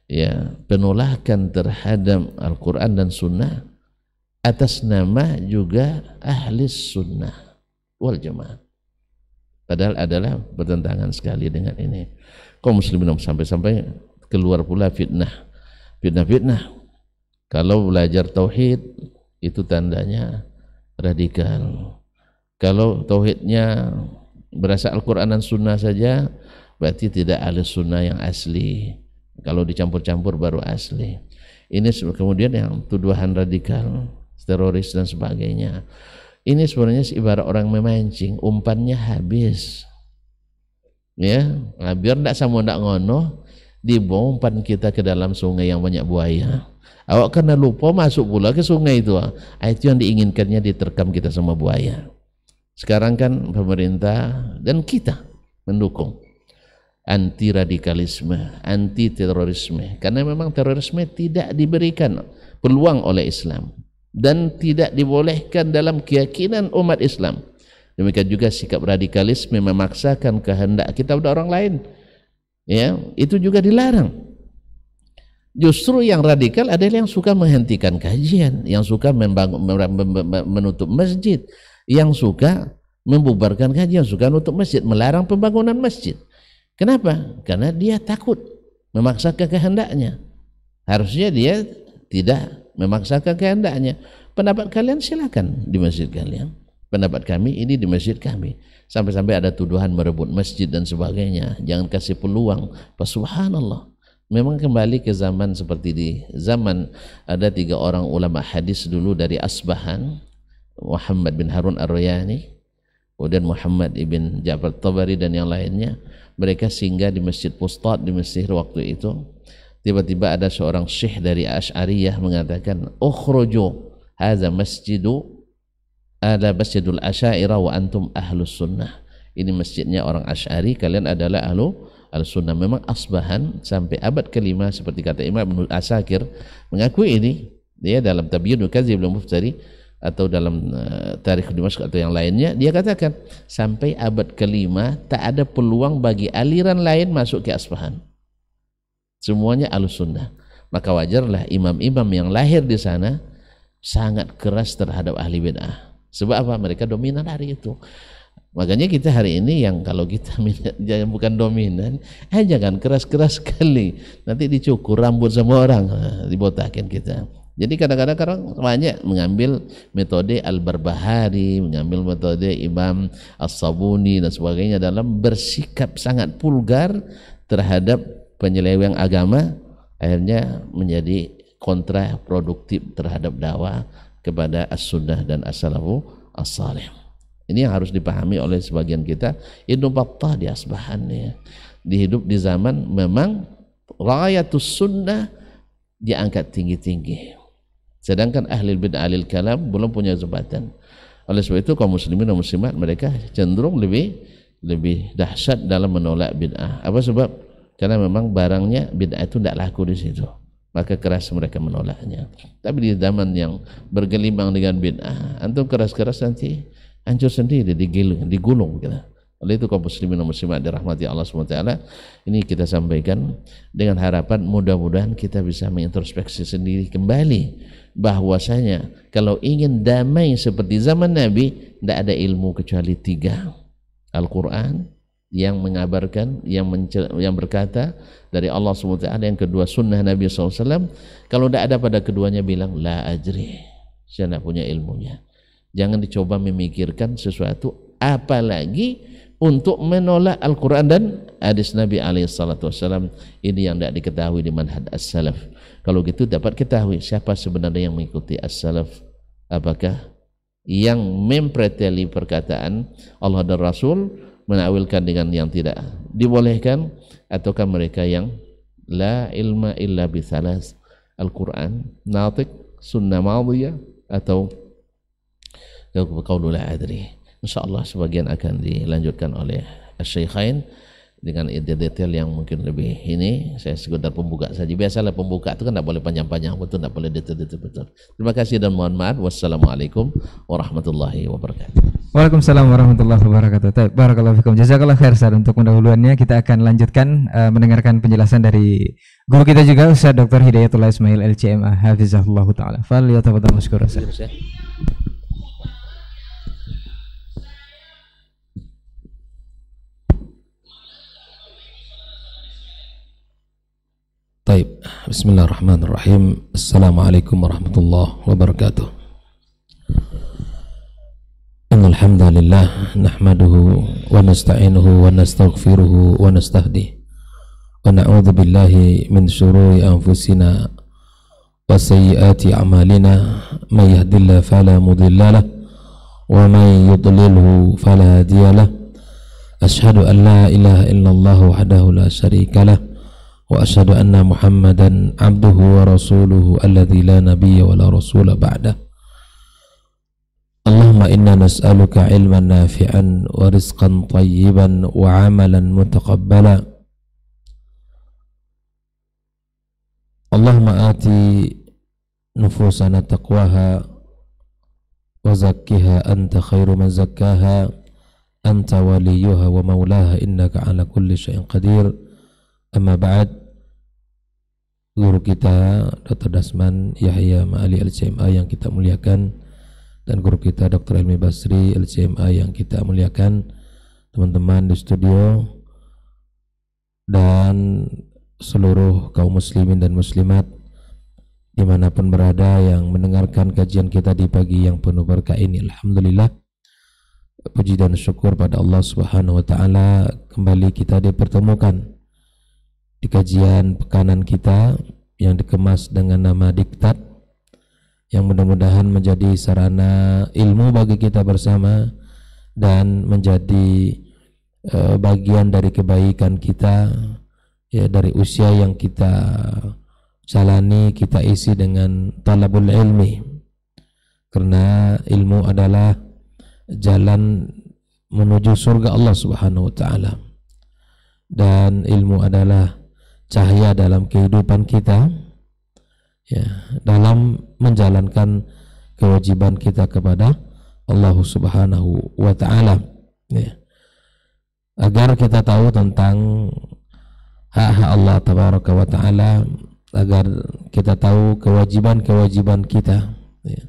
ya penolakan terhadap Al-Quran dan Sunnah atas nama juga ahli sunnah wal jamaah, padahal adalah bertentangan sekali dengan ini. Kaum muslimin sampai-sampai keluar pula fitnah. Kalau belajar tauhid itu tandanya radikal. Kalau tauhidnya berasal Al-Quran dan Sunnah saja, berarti tidak ahli sunnah yang asli. Kalau dicampur-campur baru asli. Ini kemudian yang tuduhan radikal, teroris dan sebagainya. Ini sebenarnya ibarat orang memancing, umpannya habis. Ya, nah, biar tidak sama tidak ngono, dibawa umpan kita ke dalam sungai yang banyak buaya. Awak karena lupa masuk pula ke sungai itu. Itu yang diinginkannya, diterkam kita sama buaya. Sekarang kan pemerintah dan kita mendukung anti radikalisme, anti terorisme, karena memang terorisme tidak diberikan peluang oleh Islam dan tidak dibolehkan dalam keyakinan umat Islam. Demikian juga sikap radikalisme memaksakan kehendak kita pada orang lain, ya, itu juga dilarang. Justru yang radikal adalah yang suka menghentikan kajian, yang suka menutup masjid, yang suka membubarkan kajian, suka menutup masjid, melarang pembangunan masjid. Kenapa? Karena dia takut memaksakan kehendaknya. Harusnya dia tidak memaksakan kehendaknya. Pendapat kalian silakan di masjid kalian, pendapat kami ini di masjid kami. Sampai-sampai ada tuduhan merebut masjid dan sebagainya. Jangan kasih peluang. Subhanallah, memang kembali ke zaman seperti di zaman ada 3 orang ulama hadis dulu dari Asbahan, Muhammad bin Harun Ar-Rayani, kemudian Muhammad ibn Ja'far Tabari dan yang lainnya. Mereka singgah di Masjid Fustat di Mesir waktu itu. Tiba-tiba ada seorang syekh dari Asy'ariyah mengatakan, ukhruju hadza masjidul Asy'ariyah wa antum ahlus sunnah. Ini masjidnya orang Asy'ari, kalian adalah ahlus sunnah. Memang Asbahan sampai abad ke-5 seperti kata Imam Ibnu Asakir mengakui ini. Dia dalam Tabyinul Kadzib wal Muftari atau dalam Tarikh Dimashq atau yang lainnya, dia katakan sampai abad ke-5 tak ada peluang bagi aliran lain masuk ke Asbahan, semuanya ahlus sunnah. Maka wajarlah imam-imam yang lahir di sana sangat keras terhadap ahli bid'ah. Sebab apa? Mereka dominan hari itu. Makanya kita hari ini yang kalau kita bukan dominan, jangan keras-keras sekali, nanti dicukur rambut sama orang, dibotakin kita. Jadi kadang-kadang banyak mengambil metode Al-Barbahari, mengambil metode Imam As-Sabuni dan sebagainya dalam bersikap sangat vulgar terhadap penyeleweng agama akhirnya menjadi kontraproduktif terhadap dakwah kepada as-sunnah dan as-salafu as-salih. Ini yang harus dipahami oleh sebagian kita. Ibnu Battah di Asbahan ya, dihidup di zaman memang rayatus sunnah diangkat tinggi-tinggi, sedangkan ahli bid'ah ahli kalam belum punya jabatan. Oleh sebab itu kaum muslimin dan muslimat mereka cenderung lebih dahsyat dalam menolak bid'ah. Apa sebab? Karena memang barangnya bid'ah itu tidak laku di situ, maka keras mereka menolaknya. Tapi di zaman yang bergelimang dengan bid'ah, antum keras-keras nanti hancur sendiri, digulung gitu. Oleh itu kaum muslimin dan muslimat dirahmati Allah SWT, ini kita sampaikan dengan harapan mudah-mudahan kita bisa mengintrospeksi sendiri kembali bahwasanya kalau ingin damai seperti zaman Nabi, tidak ada ilmu kecuali 3: Al-Quran yang mengabarkan, yang berkata dari Allah SWT, yang kedua sunnah Nabi SAW. Kalau tidak ada pada keduanya, bilang la ajri, saya tidak punya ilmunya. Jangan dicoba memikirkan sesuatu apalagi untuk menolak Al-Quran dan hadis Nabi SAW. Ini yang tidak diketahui di manhaj as-salaf. Kalau gitu dapat ketahui siapa sebenarnya yang mengikuti as-salaf. Apakah yang mempreteli perkataan Allah dan Rasul, menawilkan dengan yang tidak dibolehkan, ataukah mereka yang la ilma illa bithalas: Al-Quran, natik, sunnah madiyah, atau qaulul la adri. InsyaAllah sebagian akan dilanjutkan oleh Asy-Syaikhain dengan detail yang mungkin lebih ini. Saya sekedar pembuka saja. Biasalah pembuka itu kan tidak boleh panjang-panjang, betul, tidak boleh detail-detail betul. Terima kasih dan mohon maaf. Wassalamualaikum warahmatullahi wabarakatuh. Waalaikumsalam warahmatullahi wabarakatuh. Barakallahu fikum. Jazakallah khair Ustaz. Untuk pendahuluannya kita akan lanjutkan mendengarkan penjelasan dari guru kita juga Ustaz Dr. Hidayatullah Ismail LCMA hafizahullah taala. Fal yatafadhal mashkur Ustaz. Baik, bismillahirrahmanirrahim. Assalamualaikum warahmatullahi wabarakatuh. Innal hamdalillah nahmaduhu wa nasta'inuhu wa nastaghfiruhu wa nastahdihi wa na'udzu billahi min shururi anfusina wa sayyiati a'malina. May yahdihillahu fala mudilla lahu wa may yudlilhu fala hadiya lahu. Asyhadu an la ilaha illallah wahdahu la syarika lahu wa asyhadu anna Muhammadan abduhu wa rasuluhu alladzi la nabiyya wa la rasula ba'dah. Allahumma inna nas'aluka ilman nafi'an wa rizqan tayyiban wa amalan mutaqabbala. Allahumma ati nufusana taqwaha wa zakkiha anta khairu man zakkaha anta waliyuha wa maulaha innaka ala kulli syai'in qadir. Amma ba'd. Guru kita Dr. Dasman Yahya Ma'ali LCMA yang kita muliakan, dan guru kita Dr. Helmi Basri LCMA yang kita muliakan, teman-teman di studio dan seluruh kaum muslimin dan muslimat dimanapun berada yang mendengarkan kajian kita di pagi yang penuh berkah ini. Alhamdulillah, puji dan syukur pada Allah Subhanahu wa taala, kembali kita dipertemukan di kajian pekanan kita yang dikemas dengan nama Diktat, yang mudah-mudahan menjadi sarana ilmu bagi kita bersama dan menjadi bagian dari kebaikan kita, ya, dari usia yang kita jalani kita isi dengan talabul ilmi, karena ilmu adalah jalan menuju surga Allah Subhanahu wa taala, dan ilmu adalah cahaya dalam kehidupan kita, ya, dalam menjalankan kewajiban kita kepada Allah Subhanahu wa taala, ya. Agar kita tahu tentang hak-hak Allah tabaraka wa taala, agar kita tahu kewajiban-kewajiban kita, ya.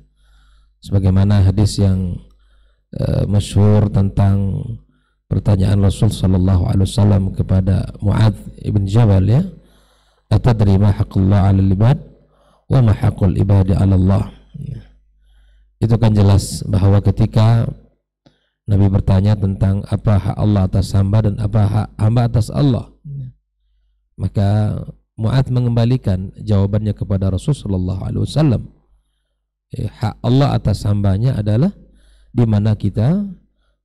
Sebagaimana hadis yang masyhur tentang pertanyaan Rasul sallallahu alaihi wasallam kepada Mu'adz ibn Jabal, ya, atadri ma haqqullah 'alal ibad wa ma haqqul ibadi 'ala Allah. Itu kan jelas bahwa ketika Nabi bertanya tentang apa hak Allah atas hamba dan apa hak hamba atas Allah, Maka Mu'adz mengembalikan jawabannya kepada Rasulullah SAW. Hak Allah atas hambanya adalah di mana kita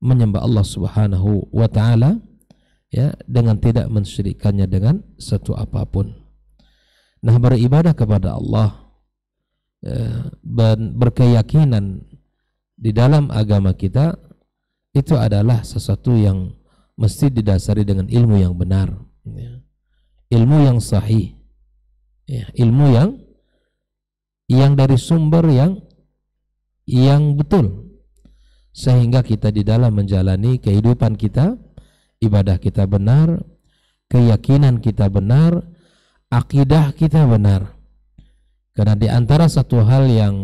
menyembah Allah Subhanahu wa taala ya dengan tidak mensyirikkannya dengan satu apapun. Nah, beribadah kepada Allah berkeyakinan di dalam agama kita itu adalah sesuatu yang mesti didasari dengan ilmu yang benar ya. Ilmu yang sahih ya, ilmu yang dari sumber yang betul, sehingga kita di dalam menjalani kehidupan kita, ibadah kita benar, keyakinan kita benar, akidah kita benar. Karena di antara satu hal yang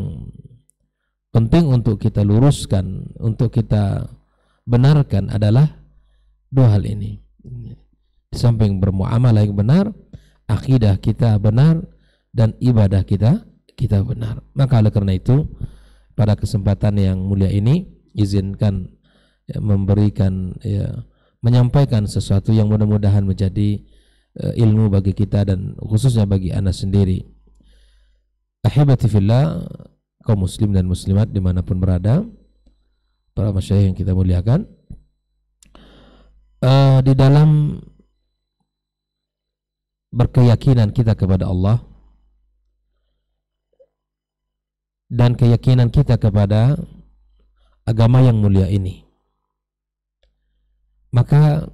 penting untuk kita luruskan, untuk kita benarkan adalah dua hal ini. Di samping bermuamalah yang benar, akidah kita benar, dan ibadah kita benar. Maka oleh karena itu, pada kesempatan yang mulia ini, izinkan ya, menyampaikan sesuatu yang mudah-mudahan menjadi ilmu bagi kita dan khususnya bagi anak sendiri. Ahibati fillah, kaum muslim dan muslimat dimanapun berada, para masyayikh yang kita muliakan, di dalam berkeyakinan kita kepada Allah dan keyakinan kita kepada agama yang mulia ini, maka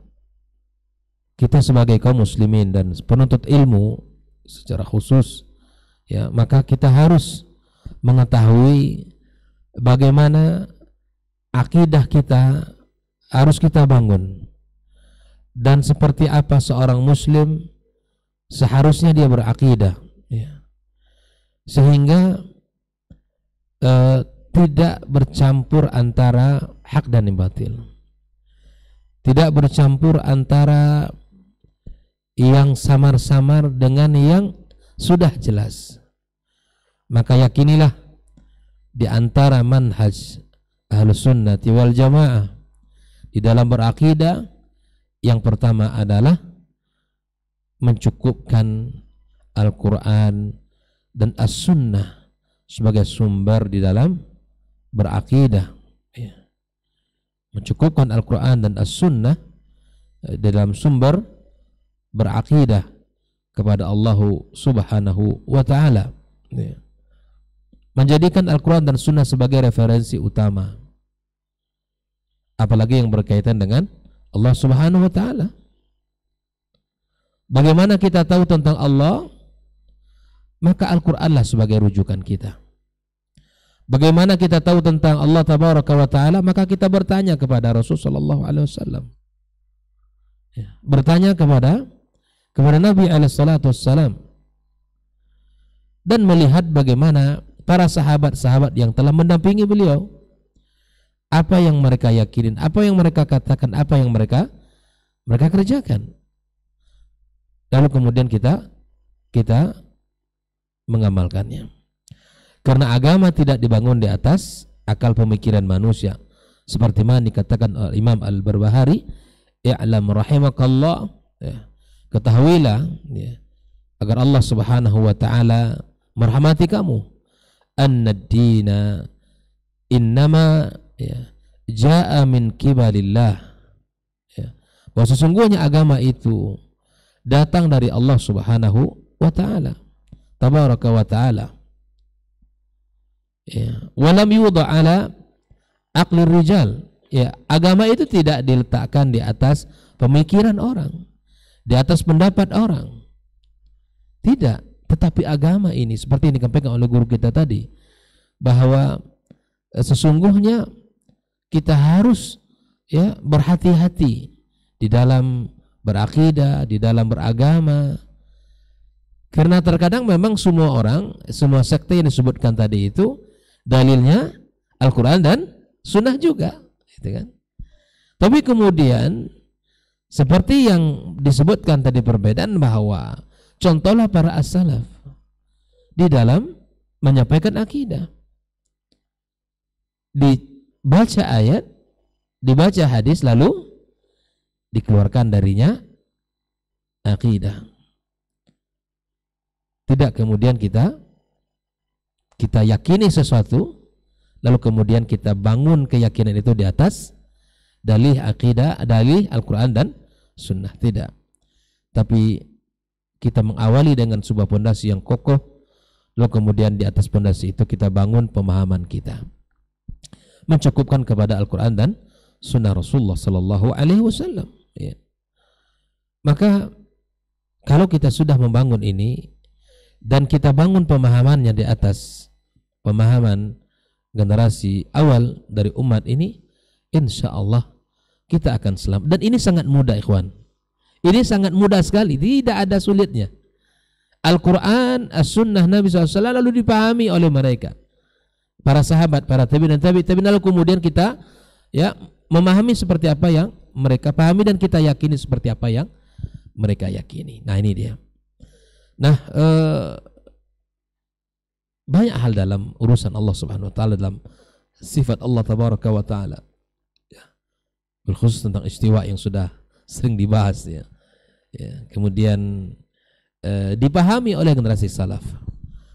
kita sebagai kaum muslimin dan penuntut ilmu secara khusus ya, maka kita harus mengetahui bagaimana akidah kita harus kita bangun dan seperti apa seorang muslim seharusnya dia berakidah ya. Sehingga tidak bercampur antara hak dan batil, tidak bercampur antara yang samar-samar dengan yang sudah jelas. Maka yakinilah di antara manhaj Ahlus Sunnati wal Jamaah di dalam berakidah, yang pertama adalah mencukupkan Al-Quran dan As-Sunnah sebagai sumber di dalam berakidah ya. Mencukupkan Al-Quran dan As-Sunnah dalam sumber berakidah kepada Allah Subhanahu wa ta'ala ya. Menjadikan Al-Quran dan Sunnah sebagai referensi utama, apalagi yang berkaitan dengan Allah Subhanahu wa ta'ala. Bagaimana kita tahu tentang Allah? Maka Al-Quranlah sebagai rujukan kita. Bagaimana kita tahu tentang Allah Tabaraka wa ta'ala? Maka kita bertanya kepada Rasulullah SAW ya, bertanya kepada Nabi SAW, dan melihat bagaimana para sahabat-sahabat yang telah mendampingi beliau, apa yang mereka yakinin, apa yang mereka katakan, apa yang mereka kerjakan. Lalu kemudian kita mengamalkannya. Karena agama tidak dibangun di atas akal pemikiran manusia. Seperti mana dikatakan oleh Imam Al-Barbahari, "I'lam rahimakallah," ya, ketahuilah ya, agar Allah Subhanahu wa ta'ala merahmati kamu, anna ad-dina innama ya, ja'a min kibalillah ya, bahwa sesungguhnya agama itu datang dari Allah Subhanahu wa ta'ala Tabaraka wa ta'ala ya. Walam yudha ala aqli rijal ya, agama itu tidak diletakkan di atas pemikiran orang, di atas pendapat orang, tidak. Tetapi agama ini seperti yang dikatakan oleh guru kita tadi, bahwa sesungguhnya kita harus ya berhati-hati di dalam berakidah, di dalam beragama. Karena terkadang memang semua orang, semua sekte yang disebutkan tadi itu dalilnya Al-Quran dan Sunnah juga gitu kan. Tapi kemudian seperti yang disebutkan tadi perbedaan, bahwa contohlah para as-salaf di dalam menyampaikan akidah, dibaca ayat, dibaca hadis, lalu dikeluarkan darinya akidah Tidak kemudian kita yakini sesuatu lalu kemudian kita bangun keyakinan itu di atas dalih akidah, dalih Al-Quran dan Sunnah. Tidak. Tapi kita mengawali dengan sebuah pondasi yang kokoh, lalu kemudian di atas pondasi itu kita bangun pemahaman kita, mencukupkan kepada Al-Quran dan Sunnah Rasulullah Sallallahu Alaihi Wasallam. Ya. Maka kalau kita sudah membangun ini dan kita bangun pemahamannya di atas pemahaman generasi awal dari umat ini, insya Allah kita akan selamat. Dan ini sangat mudah, ikhwan. Ini sangat mudah sekali, tidak ada sulitnya. Al-Quran, As-Sunnah Nabi SAW lalu dipahami oleh mereka, para sahabat, para tabi'in dan tabi'in, lalu kemudian kita ya memahami seperti apa yang mereka pahami dan kita yakini seperti apa yang mereka yakini. Nah ini dia. Nah banyak hal dalam urusan Allah Subhanahu Wa Taala, dalam sifat Allah Tabaraka Wa Taala, ya, berkhusus tentang istiwa yang sudah sering dibahas ya. Kemudian dipahami oleh generasi salaf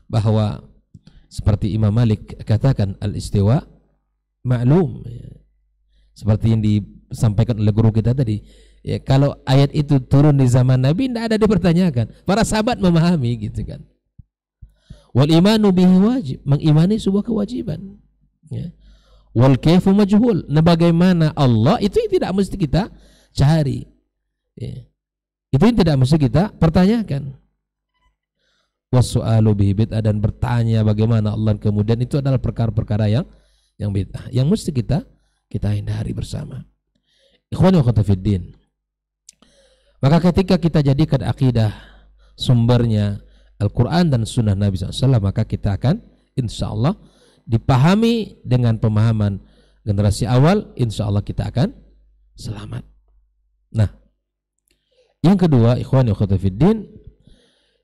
bahwa seperti Imam Malik katakan al-istiwa maklum ya. Seperti yang disampaikan oleh guru kita tadi ya, kalau ayat itu turun di zaman Nabi tidak ada dipertanyakan, para sahabat memahami gitu kan. Wal imanu bihi wajib, mengimani sebuah kewajiban ya. Wal kaifu majhul, nah bagaimana Allah itu tidak mesti kita cari ya. Itu yang tidak mesti kita pertanyakan. Wasu'alu bihi bid'ah, dan bertanya bagaimana Allah kemudian itu adalah perkara-perkara yang bid'ah yang mesti kita hindari bersama. Ikhwani wa akhwati fiddin. Maka ketika kita jadikan akidah sumbernya Al-Quran dan Sunnah Nabi SAW, maka kita akan insya Allah dipahami dengan pemahaman generasi awal, insya Allah kita akan selamat. Nah, yang kedua, ikhwani wa akhwati fiddin,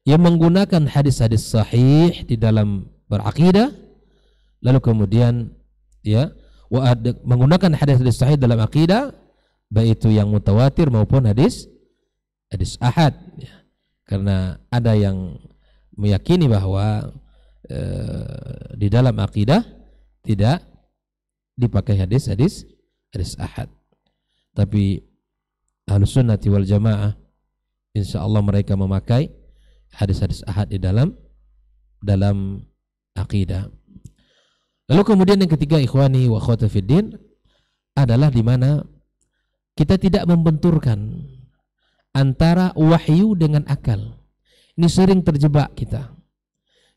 yang menggunakan hadis-hadis sahih di dalam berakidah, lalu kemudian ya menggunakan hadis-hadis sahih dalam akidah, baik itu yang mutawatir maupun hadis ahad ya. Karena ada yang meyakini bahwa di dalam akidah tidak dipakai hadis ahad, tapi Ahlus Sunnati wal Jamaah insya Allah mereka memakai hadis-hadis ahad di dalam akidah. Lalu kemudian yang ketiga, ikhwani wa akhwati fiddin, adalah di mana kita tidak membenturkan antara wahyu dengan akal. Ini sering terjebak kita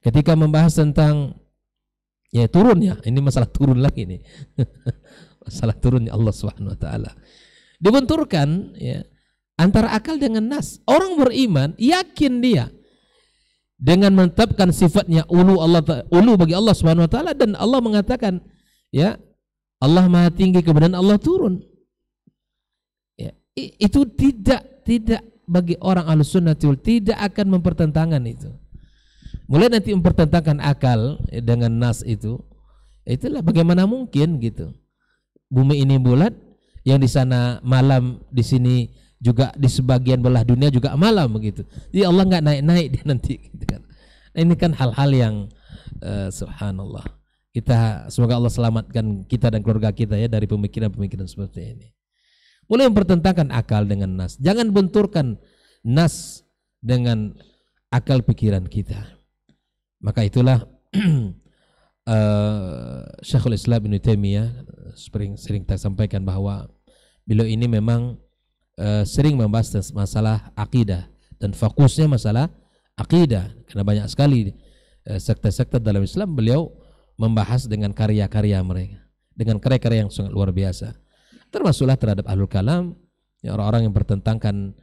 ketika membahas tentang ya turunnya, ini masalah turun lagi nih. Masalah turunnya Allah Subhanahu wa taala. Dibenturkan ya antara akal dengan nas. Orang beriman yakin dia dengan menetapkan sifatnya ulu bagi Allah Subhanahu wa taala, dan Allah mengatakan ya Allah Maha Tinggi, kemudian Allah turun. Ya, itu tidak bagi orang Ahlus Sunnah tidak akan mempertentangkan itu. Mulai nanti mempertentangkan akal dengan nas itu, itulah bagaimana mungkin gitu. Bumi ini bulat, yang di sana malam, di sini juga di sebagian belah dunia juga malam begitu. Jadi Allah nggak naik dia nanti gitu kan. Nah, ini kan hal-hal yang subhanallah. Semoga Allah selamatkan kita dan keluarga kita ya dari pemikiran-pemikiran seperti ini. Mulai mempertentangkan akal dengan nas. Jangan benturkan nas dengan akal pikiran kita. Maka itulah Syekhul Islam Ibnu Taimiyah sering kita sampaikan bahwa beliau ini memang sering membahas masalah akidah dan fokusnya masalah akidah, karena banyak sekali sekte-sekte dalam Islam beliau membahas dengan karya-karya mereka, dengan karya-karya yang sangat luar biasa, termasuklah terhadap Ahlul Kalam ya, orang-orang yang bertentangkan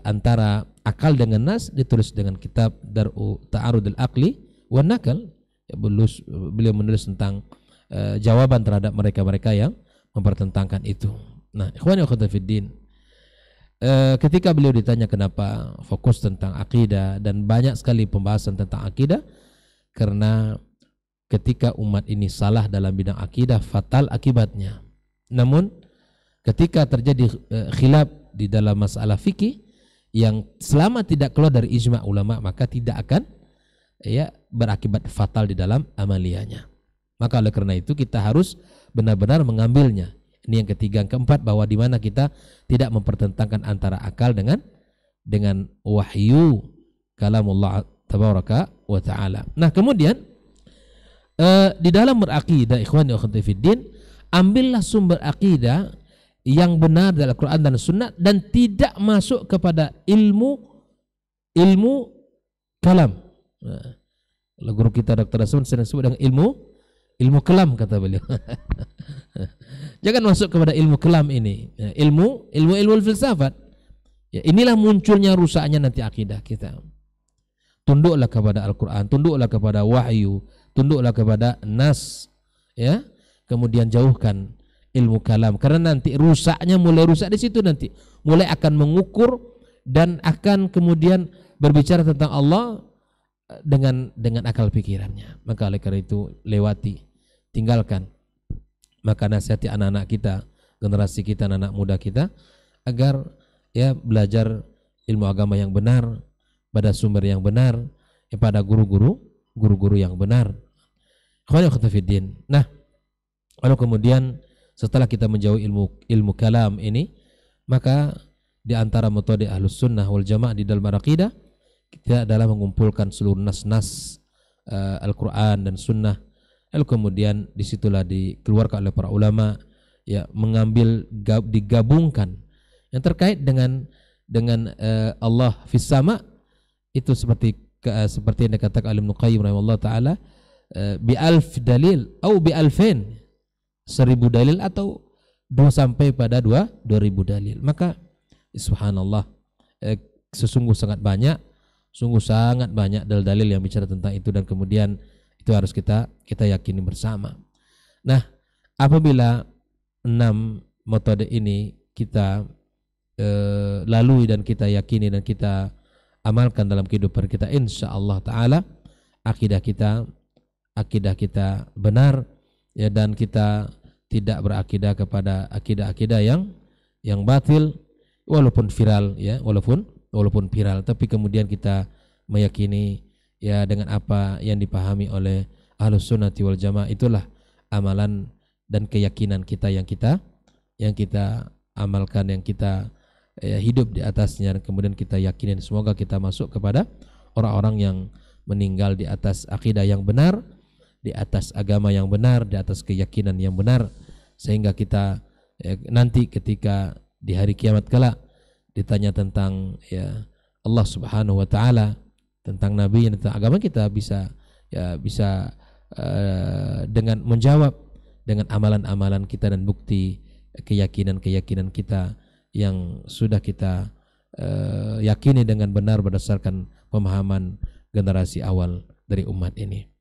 antara akal dengan nas, ditulis dengan kitab Dar'u Ta'arudul Aqli wan Nakal ya, beliau menulis tentang jawaban terhadap mereka-mereka yang mempertentangkan itu. Nah, ikhwani wa akhwati fiddin, ketika beliau ditanya kenapa fokus tentang akidah dan banyak sekali pembahasan tentang akidah, karena ketika umat ini salah dalam bidang akidah fatal akibatnya. Namun ketika terjadi khilaf di dalam masalah fikih yang selama tidak keluar dari ijma ulama maka tidak akan ya berakibat fatal di dalam amaliyahnya. Maka oleh karena itu kita harus benar-benar mengambilnya. Ini yang ketiga. Yang keempat, bahwa di mana kita tidak mempertentangkan antara akal dengan wahyu kalamullah tabaraka wa ta'ala. Nah, kemudian di dalam berakidah, ikhwani wa akhwati fiddin, ambillah sumber akidah yang benar dari Al-Quran dan Sunnah dan tidak masuk kepada ilmu kalam. Nah, guru kita Dr. Rasman sering sebut dengan ilmu kelam, kata beliau. Jangan masuk kepada ilmu kelam ini. Ilmu filsafat. Ya, inilah munculnya rusaknya nanti akidah kita. Tunduklah kepada Al-Quran, tunduklah kepada wahyu, tunduklah kepada nas, ya. Kemudian jauhkan ilmu kalam, karena nanti rusaknya mulai rusak di situ, nanti mulai akan mengukur dan akan kemudian berbicara tentang Allah dengan akal pikirannya. Maka oleh karena itu lewati, tinggalkan. Maka nasihati anak-anak kita, generasi kita, anak muda kita, agar ya belajar ilmu agama yang benar, pada sumber yang benar, ya, pada guru-guru yang benar. Nah, lalu kemudian setelah kita menjauhi ilmu kalam ini, maka di antara metode Ahlus Sunnah wal Jamaah di dalam akidah kita adalah mengumpulkan seluruh nas-nas Al-Quran dan Sunnah. Lalu kemudian disitulah dikeluarkan oleh para ulama, ya, mengambil digabungkan yang terkait dengan Allah fis sama, itu seperti yang dikatakan oleh Ibnu Qayyim rahimahullah taala, bi alf dalil atau bi alfain, 1000 dalil atau 2 sampai pada 2000 dalil. Maka subhanallah, sungguh sangat banyak dalil-dalil yang bicara tentang itu, dan kemudian itu harus kita yakini bersama. Nah, apabila 6 metode ini kita lalui dan kita yakini dan kita amalkan dalam kehidupan kita, insyaallah taala akidah kita benar, ya, dan kita tidak berakidah kepada akidah-akidah yang batil, walaupun viral, ya, walaupun viral, tapi kemudian kita meyakini, ya, dengan apa yang dipahami oleh Ahlus Sunnati wal Jamaah, itulah amalan dan keyakinan kita yang kita amalkan, yang kita hidup di atasnya, dan kemudian kita yakinin. Semoga kita masuk kepada orang-orang yang meninggal di atas akidah yang benar, di atas agama yang benar, di atas keyakinan yang benar, sehingga kita nanti ketika di hari kiamat kelak ditanya tentang, ya, Allah Subhanahu wa taala, tentang nabi, tentang agama, kita bisa dengan menjawab dengan amalan-amalan kita dan bukti keyakinan kita yang sudah kita yakini dengan benar berdasarkan pemahaman generasi awal dari umat ini.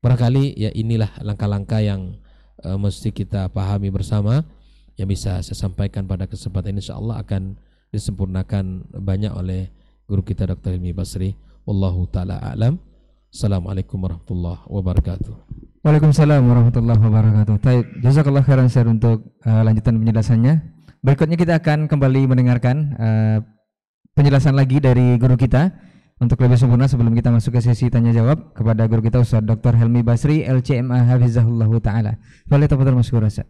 Barangkali, ya, inilah langkah-langkah yang mesti kita pahami bersama, yang bisa saya sampaikan pada kesempatan ini. Insyaallah akan disempurnakan banyak oleh guru kita Dr. Hilmi Basri. Wallahu ta'ala a'lam. Assalamualaikum warahmatullahi wabarakatuh. Waalaikumsalam warahmatullahi wabarakatuh. Baik, jazakallah khairan share untuk lanjutan penjelasannya. Berikutnya kita akan kembali mendengarkan penjelasan lagi dari guru kita untuk lebih sempurna sebelum kita masuk ke sesi tanya jawab kepada guru kita Ustaz Dr. Hilmi Basri LCMA Hafizahullah taala. Boleh tafadhol maskur Ustaz.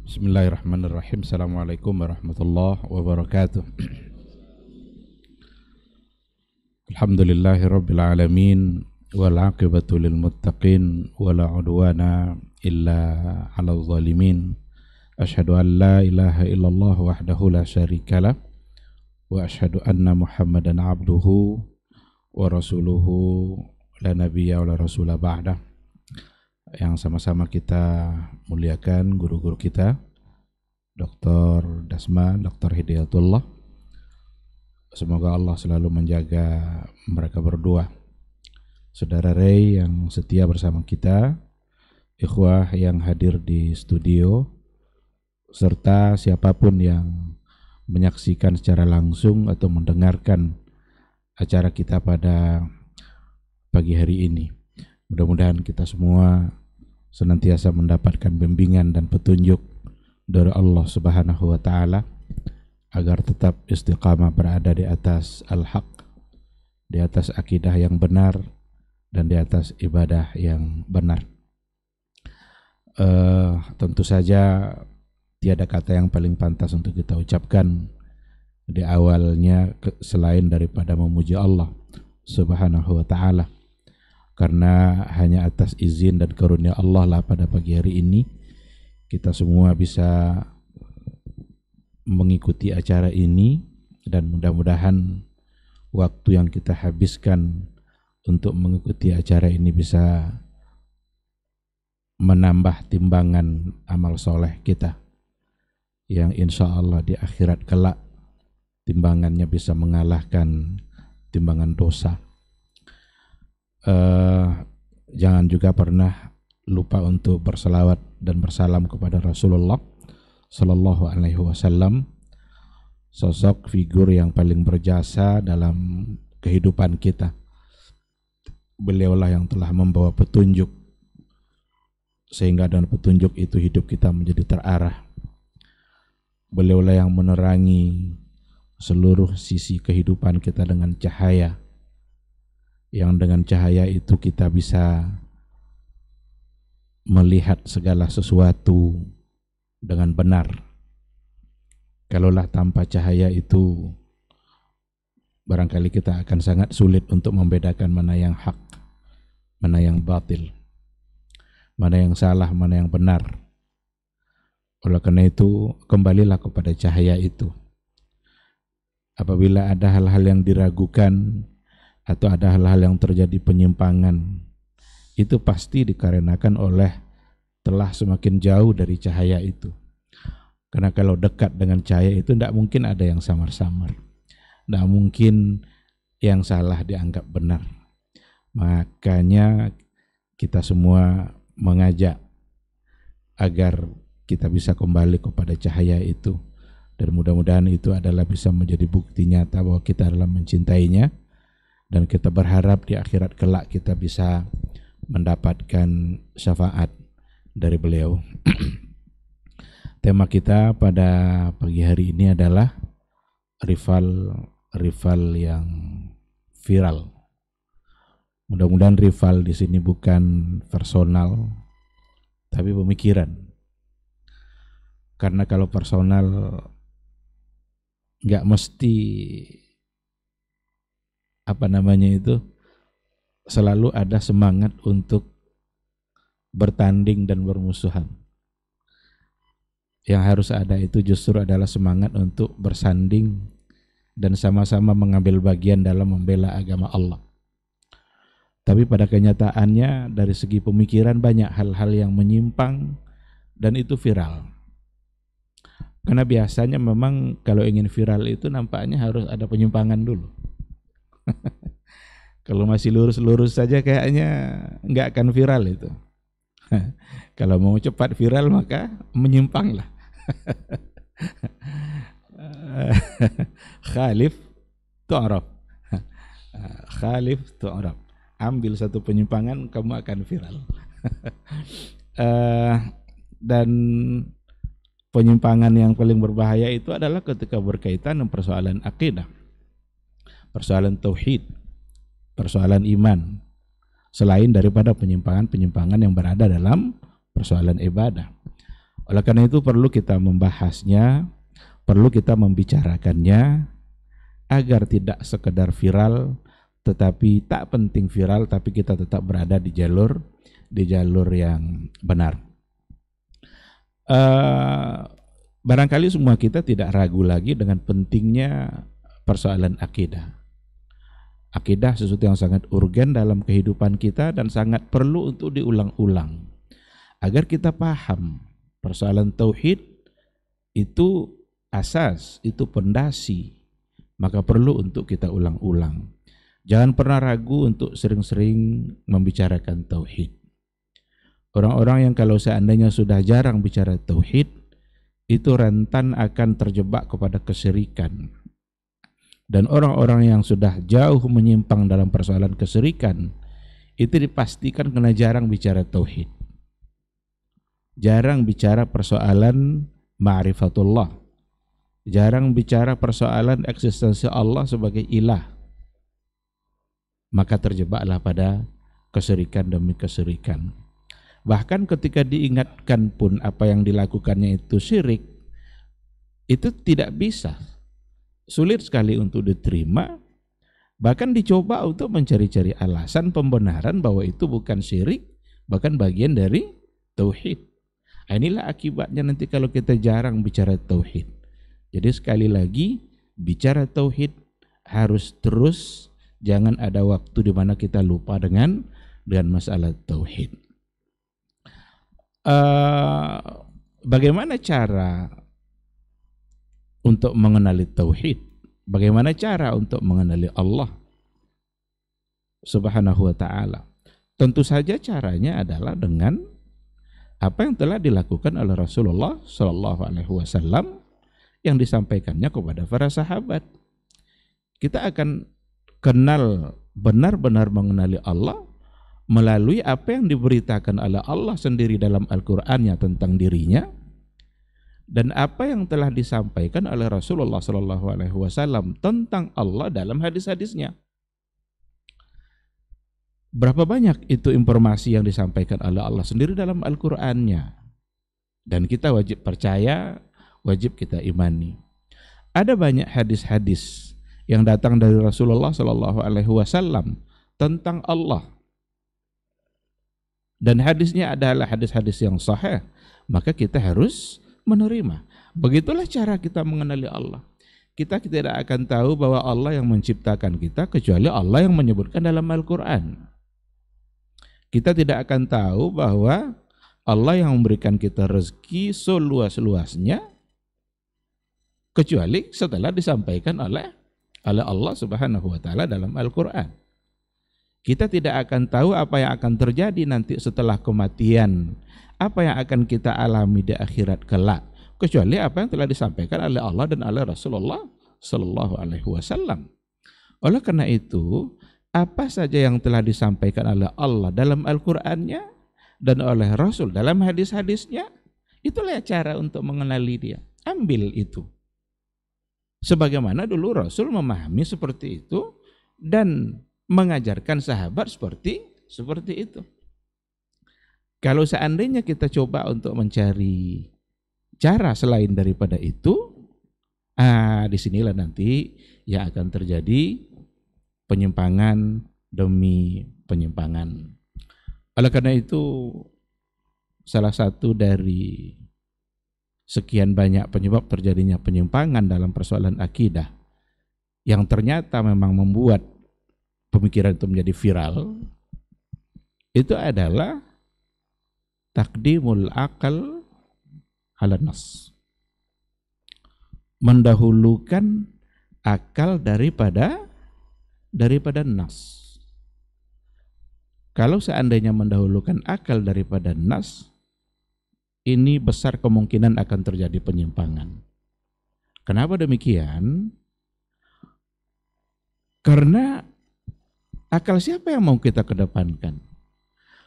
Bismillahirrahmanirrahim. Assalamualaikum warahmatullahi wabarakatuh. Alhamdulillahirabbil alamin wal aqibatu lil muttaqin wala udwana illa 'alal zalimin. Asyhadu an la ilaha illallah wahdahu la syarikalah wa asyhadu anna Muhammadan abduhu wa rasuluhu la nabiyya wa la rasula ba'dah. Yang sama-sama kita muliakan guru-guru kita, Dr. Dasman, Dr. Hidayatullah. Semoga Allah selalu menjaga mereka berdua. Saudara Ray yang setia bersama kita, ikhwah yang hadir di studio, serta siapapun yang menyaksikan secara langsung atau mendengarkan acara kita pada pagi hari ini. Mudah-mudahan kita semua senantiasa mendapatkan bimbingan dan petunjuk dari Allah Subhanahu wa taala, agar tetap istiqamah berada di atas al-haq, di atas akidah yang benar, dan di atas ibadah yang benar. Tentu saja tiada kata yang paling pantas untuk kita ucapkan di awalnya selain daripada memuji Allah Subhanahu wa ta'ala, karena hanya atas izin dan karunia Allah lah pada pagi hari ini kita semua bisa mengikuti acara ini, dan mudah-mudahan waktu yang kita habiskan untuk mengikuti acara ini bisa menambah timbangan amal soleh kita, yang insya Allah di akhirat kelak timbangannya bisa mengalahkan timbangan dosa. Jangan juga pernah lupa untuk berselawat dan bersalam kepada Rasulullah Sallallahu Alaihi Wasallam, sosok figur yang paling berjasa dalam kehidupan kita. Beliaulah yang telah membawa petunjuk, sehingga dengan petunjuk itu hidup kita menjadi terarah. Beliaulah yang menerangi seluruh sisi kehidupan kita dengan cahaya, yang dengan cahaya itu kita bisa melihat segala sesuatu dengan benar. Kalaulah tanpa cahaya itu, barangkali kita akan sangat sulit untuk membedakan mana yang hak, mana yang batil, mana yang salah, mana yang benar. Oleh karena itu, kembalilah kepada cahaya itu. Apabila ada hal-hal yang diragukan atau ada hal-hal yang terjadi penyimpangan, itu pasti dikarenakan oleh telah semakin jauh dari cahaya itu. Karena kalau dekat dengan cahaya itu tidak mungkin ada yang samar-samar, tidak mungkin yang salah dianggap benar. Makanya kita semua mengajak agar kita bisa kembali kepada cahaya itu, dan mudah-mudahan itu adalah bisa menjadi bukti nyata bahwa kita adalah mencintainya, dan kita berharap di akhirat kelak kita bisa mendapatkan syafaat dari beliau. Tema kita pada pagi hari ini adalah rival yang viral. Mudah-mudahan rival di sini bukan personal, tapi pemikiran. Karena kalau personal nggak mesti selalu ada semangat untuk bertanding dan bermusuhan. Yang harus ada itu justru adalah semangat untuk bersanding dan sama-sama mengambil bagian dalam membela agama Allah. Tapi pada kenyataannya dari segi pemikiran banyak hal-hal yang menyimpang dan itu viral. Karena biasanya memang kalau ingin viral itu nampaknya harus ada penyimpangan dulu. Kalau masih lurus-lurus saja kayaknya nggak akan viral itu. Kalau mau cepat viral maka menyimpanglah. Khalif tu'raf. Khalif tu'raf. Ambil satu penyimpangan kamu akan viral. Dan penyimpangan yang paling berbahaya itu adalah ketika berkaitan dengan persoalan akidah, persoalan tauhid, persoalan iman, selain daripada penyimpangan-penyimpangan yang berada dalam persoalan ibadah. Oleh karena itu perlu kita membahasnya, perlu kita membicarakannya agar tidak sekedar viral, tetapi tak penting viral, tapi kita tetap berada di jalur yang benar. Barangkali semua kita tidak ragu lagi dengan pentingnya persoalan akidah. Akidah sesuatu yang sangat urgen dalam kehidupan kita dan sangat perlu untuk diulang-ulang agar kita paham persoalan tauhid itu asas, itu pondasi, maka perlu untuk kita ulang-ulang. Jangan pernah ragu untuk sering-sering membicarakan tauhid. Orang-orang yang kalau seandainya sudah jarang bicara tauhid, itu rentan akan terjebak kepada kesyirikan. Dan orang-orang yang sudah jauh menyimpang dalam persoalan kesyirikan, itu dipastikan kena jarang bicara tauhid. Jarang bicara persoalan ma'rifatullah. jarang bicara persoalan eksistensi Allah sebagai ilah, maka terjebaklah pada kesyirikan demi kesyirikan. Bahkan ketika diingatkan pun apa yang dilakukannya itu syirik, itu tidak bisa, sulit sekali untuk diterima. Bahkan dicoba untuk mencari-cari alasan pembenaran bahwa itu bukan syirik, bahkan bagian dari tauhid. Inilah akibatnya nanti kalau kita jarang bicara tauhid. Jadi sekali lagi, bicara tauhid harus terus, jangan ada waktu di mana kita lupa dengan masalah tauhid. Bagaimana cara untuk mengenali tauhid? Bagaimana cara untuk mengenali Allah Subhanahu wa ta'ala? Tentu saja caranya adalah dengan apa yang telah dilakukan oleh Rasulullah Shallallahu Alaihi Wasallam yang disampaikannya kepada para sahabat. Kita akan kenal, benar-benar mengenali Allah melalui apa yang diberitakan oleh Allah sendiri dalam Al-Qur'annya tentang dirinya, dan apa yang telah disampaikan oleh Rasulullah Shallallahu Alaihi Wasallam tentang Allah dalam hadis-hadisnya. Berapa banyak itu informasi yang disampaikan oleh Allah sendiri dalam Al-Qur'annya, dan kita wajib percaya, wajib kita imani. Ada banyak hadis-hadis yang datang dari Rasulullah Shallallahu Alaihi Wasallam tentang Allah, dan hadisnya adalah hadis-hadis yang sahih, maka kita harus menerima. Begitulah cara kita mengenali Allah. Kita tidak akan tahu bahwa Allah yang menciptakan kita kecuali Allah yang menyebutkan dalam Al-Quran. Kita tidak akan tahu bahwa Allah yang memberikan kita rezeki seluas-luasnya kecuali setelah disampaikan oleh Allah Subhanahu wa ta'ala dalam Al-Quran. Kita tidak akan tahu apa yang akan terjadi nanti setelah kematian, apa yang akan kita alami di akhirat kelak, kecuali apa yang telah disampaikan oleh Allah dan oleh Rasulullah Sallallahu Alaihi Wasallam. Oleh karena itu, apa saja yang telah disampaikan oleh Allah dalam Al-Qur'annya dan oleh Rasul dalam hadis-hadisnya, itulah cara untuk mengenali dia. Ambil itu. Sebagaimana dulu Rasul memahami seperti itu dan mengajarkan sahabat seperti itu. Kalau seandainya kita coba untuk mencari cara selain daripada itu, disinilah nanti yang akan terjadi penyimpangan demi penyimpangan. Oleh karena itu, salah satu dari sekian banyak penyebab terjadinya penyimpangan dalam persoalan akidah yang ternyata memang membuat pemikiran itu menjadi viral, itu adalah takdimul akal ala nas, mendahulukan akal daripada nas. Kalau seandainya mendahulukan akal daripada nas, ini besar kemungkinan akan terjadi penyimpangan. Kenapa demikian? Karena akal siapa yang mau kita kedepankan?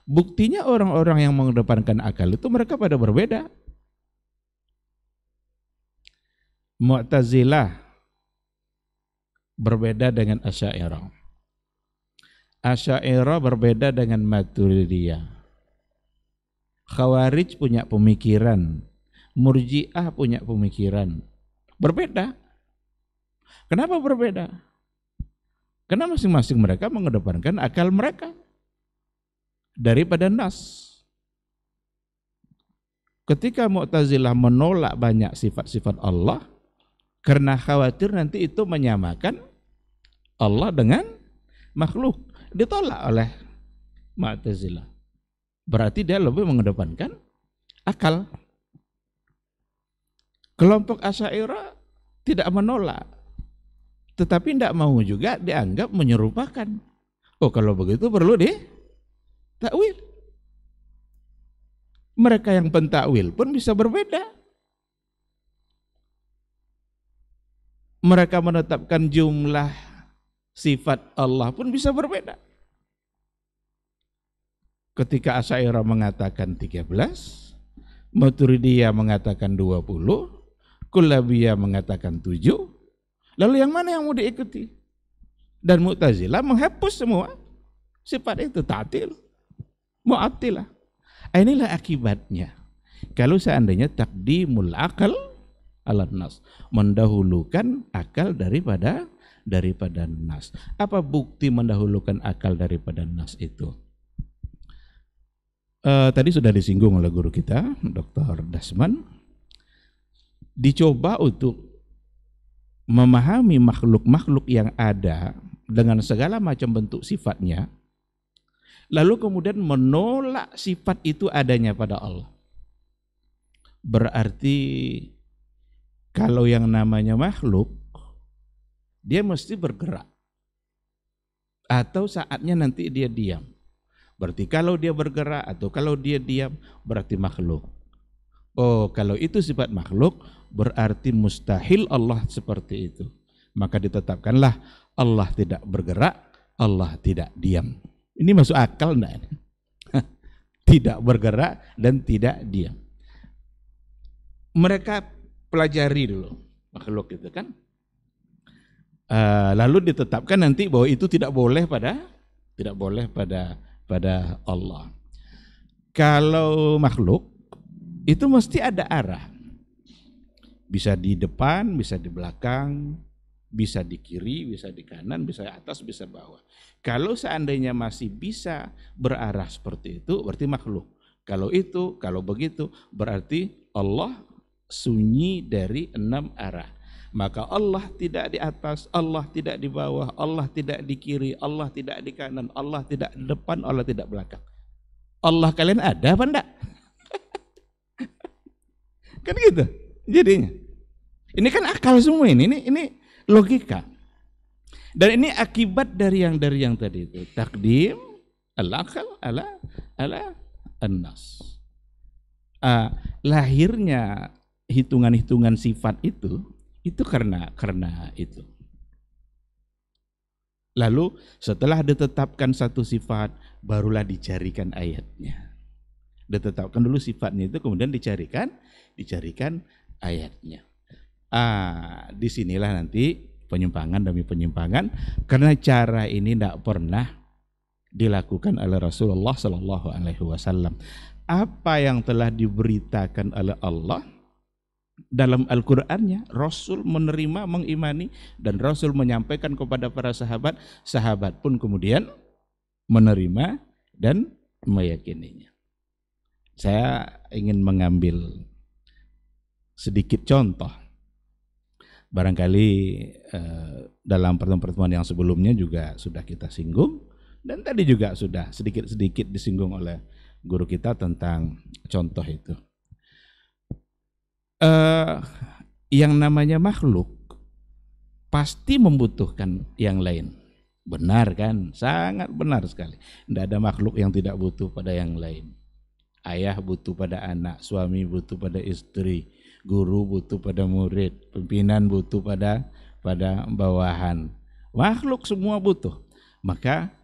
Buktinya orang-orang yang mengedepankan akal itu mereka pada berbeda. Mu'tazilah berbeda dengan Asy'ariyah. Asy'ariyah berbeda dengan Maturidiyah. Khawarij punya pemikiran, Murji'ah punya pemikiran. Berbeda. Kenapa berbeda? Karena masing-masing mereka mengedepankan akal mereka daripada nas. Ketika Mu'tazilah menolak banyak sifat-sifat Allah karena khawatir nanti itu menyamakan Allah dengan makhluk, ditolak oleh Mu'tazilah. Berarti dia lebih mengedepankan akal. Kelompok Asy'ariyah tidak menolak, tetapi tidak mau juga dianggap menyerupakan. Oh, kalau begitu perlu takwil. Mereka yang pentakwil pun bisa berbeda. Mereka menetapkan jumlah sifat Allah pun bisa berbeda. Ketika Asy'ariyah mengatakan 13, Maturidiyah mengatakan 20, Kullabiyah mengatakan 7. Lalu yang mana yang mau diikuti? Dan Mu'tazilah menghapus semua sifat itu, ta'til, mu'attilah. Inilah akibatnya. Kalau seandainya takdimul akal ala nas, mendahulukan akal daripada nas. Apa bukti mendahulukan akal daripada nas itu? Tadi sudah disinggung oleh guru kita, Dr. Dasman. Dicoba untuk memahami makhluk-makhluk yang ada dengan segala macam bentuk sifatnya, lalu kemudian menolak sifat itu adanya pada Allah. Berarti kalau yang namanya makhluk, dia mesti bergerak. Atau saatnya nanti dia diam. Berarti kalau dia bergerak atau kalau dia diam, berarti makhluk. Oh, kalau itu sifat makhluk, berarti mustahil Allah seperti itu. Maka ditetapkanlah Allah tidak bergerak, Allah tidak diam. Ini masuk akal enggak? Tidak bergerak dan tidak diam. Mereka pelajari dulu makhluk itu kan. Lalu ditetapkan nanti bahwa itu tidak boleh pada Allah. Kalau makhluk itu mesti ada arah. Bisa di depan, bisa di belakang, bisa di kiri, bisa di kanan, bisa di atas, bisa bawah. Kalau seandainya masih bisa berarah seperti itu, berarti makhluk. Kalau begitu, berarti Allah sunyi dari 6 arah. Maka Allah tidak di atas, Allah tidak di bawah, Allah tidak di kiri, Allah tidak di kanan, Allah tidak di depan, Allah tidak belakang. Allah kalian ada apa enggak? Kan gitu jadinya. Ini kan akal semua ini logika. Dan ini akibat dari yang tadi itu. Takdim al-akal ala an-nas. Lahirnya hitungan-hitungan sifat itu karena itu. Lalu setelah ditetapkan satu sifat, barulah dicarikan ayatnya. Ditetapkan dulu sifatnya itu, kemudian dicarikan ayatnya. Disinilah nanti penyimpangan demi penyimpangan, karena cara ini tidak pernah dilakukan oleh Rasulullah Sallallahu Alaihi Wasallam. Apa yang telah diberitakan oleh Allah dalam Al-Qur'annya, Rasul menerima, mengimani, dan Rasul menyampaikan kepada para sahabat, sahabat pun kemudian menerima dan meyakininya. Saya ingin mengambil sedikit contoh. Barangkali dalam pertemuan yang sebelumnya juga sudah kita singgung, dan tadi juga sudah sedikit-sedikit disinggung oleh guru kita tentang contoh itu. Yang namanya makhluk pasti membutuhkan yang lain. Benar kan? Sangat benar sekali. Tidak ada makhluk yang tidak butuh pada yang lain. Ayah butuh pada anak, suami butuh pada istri, guru butuh pada murid, pimpinan butuh pada bawahan. Makhluk semua butuh. Maka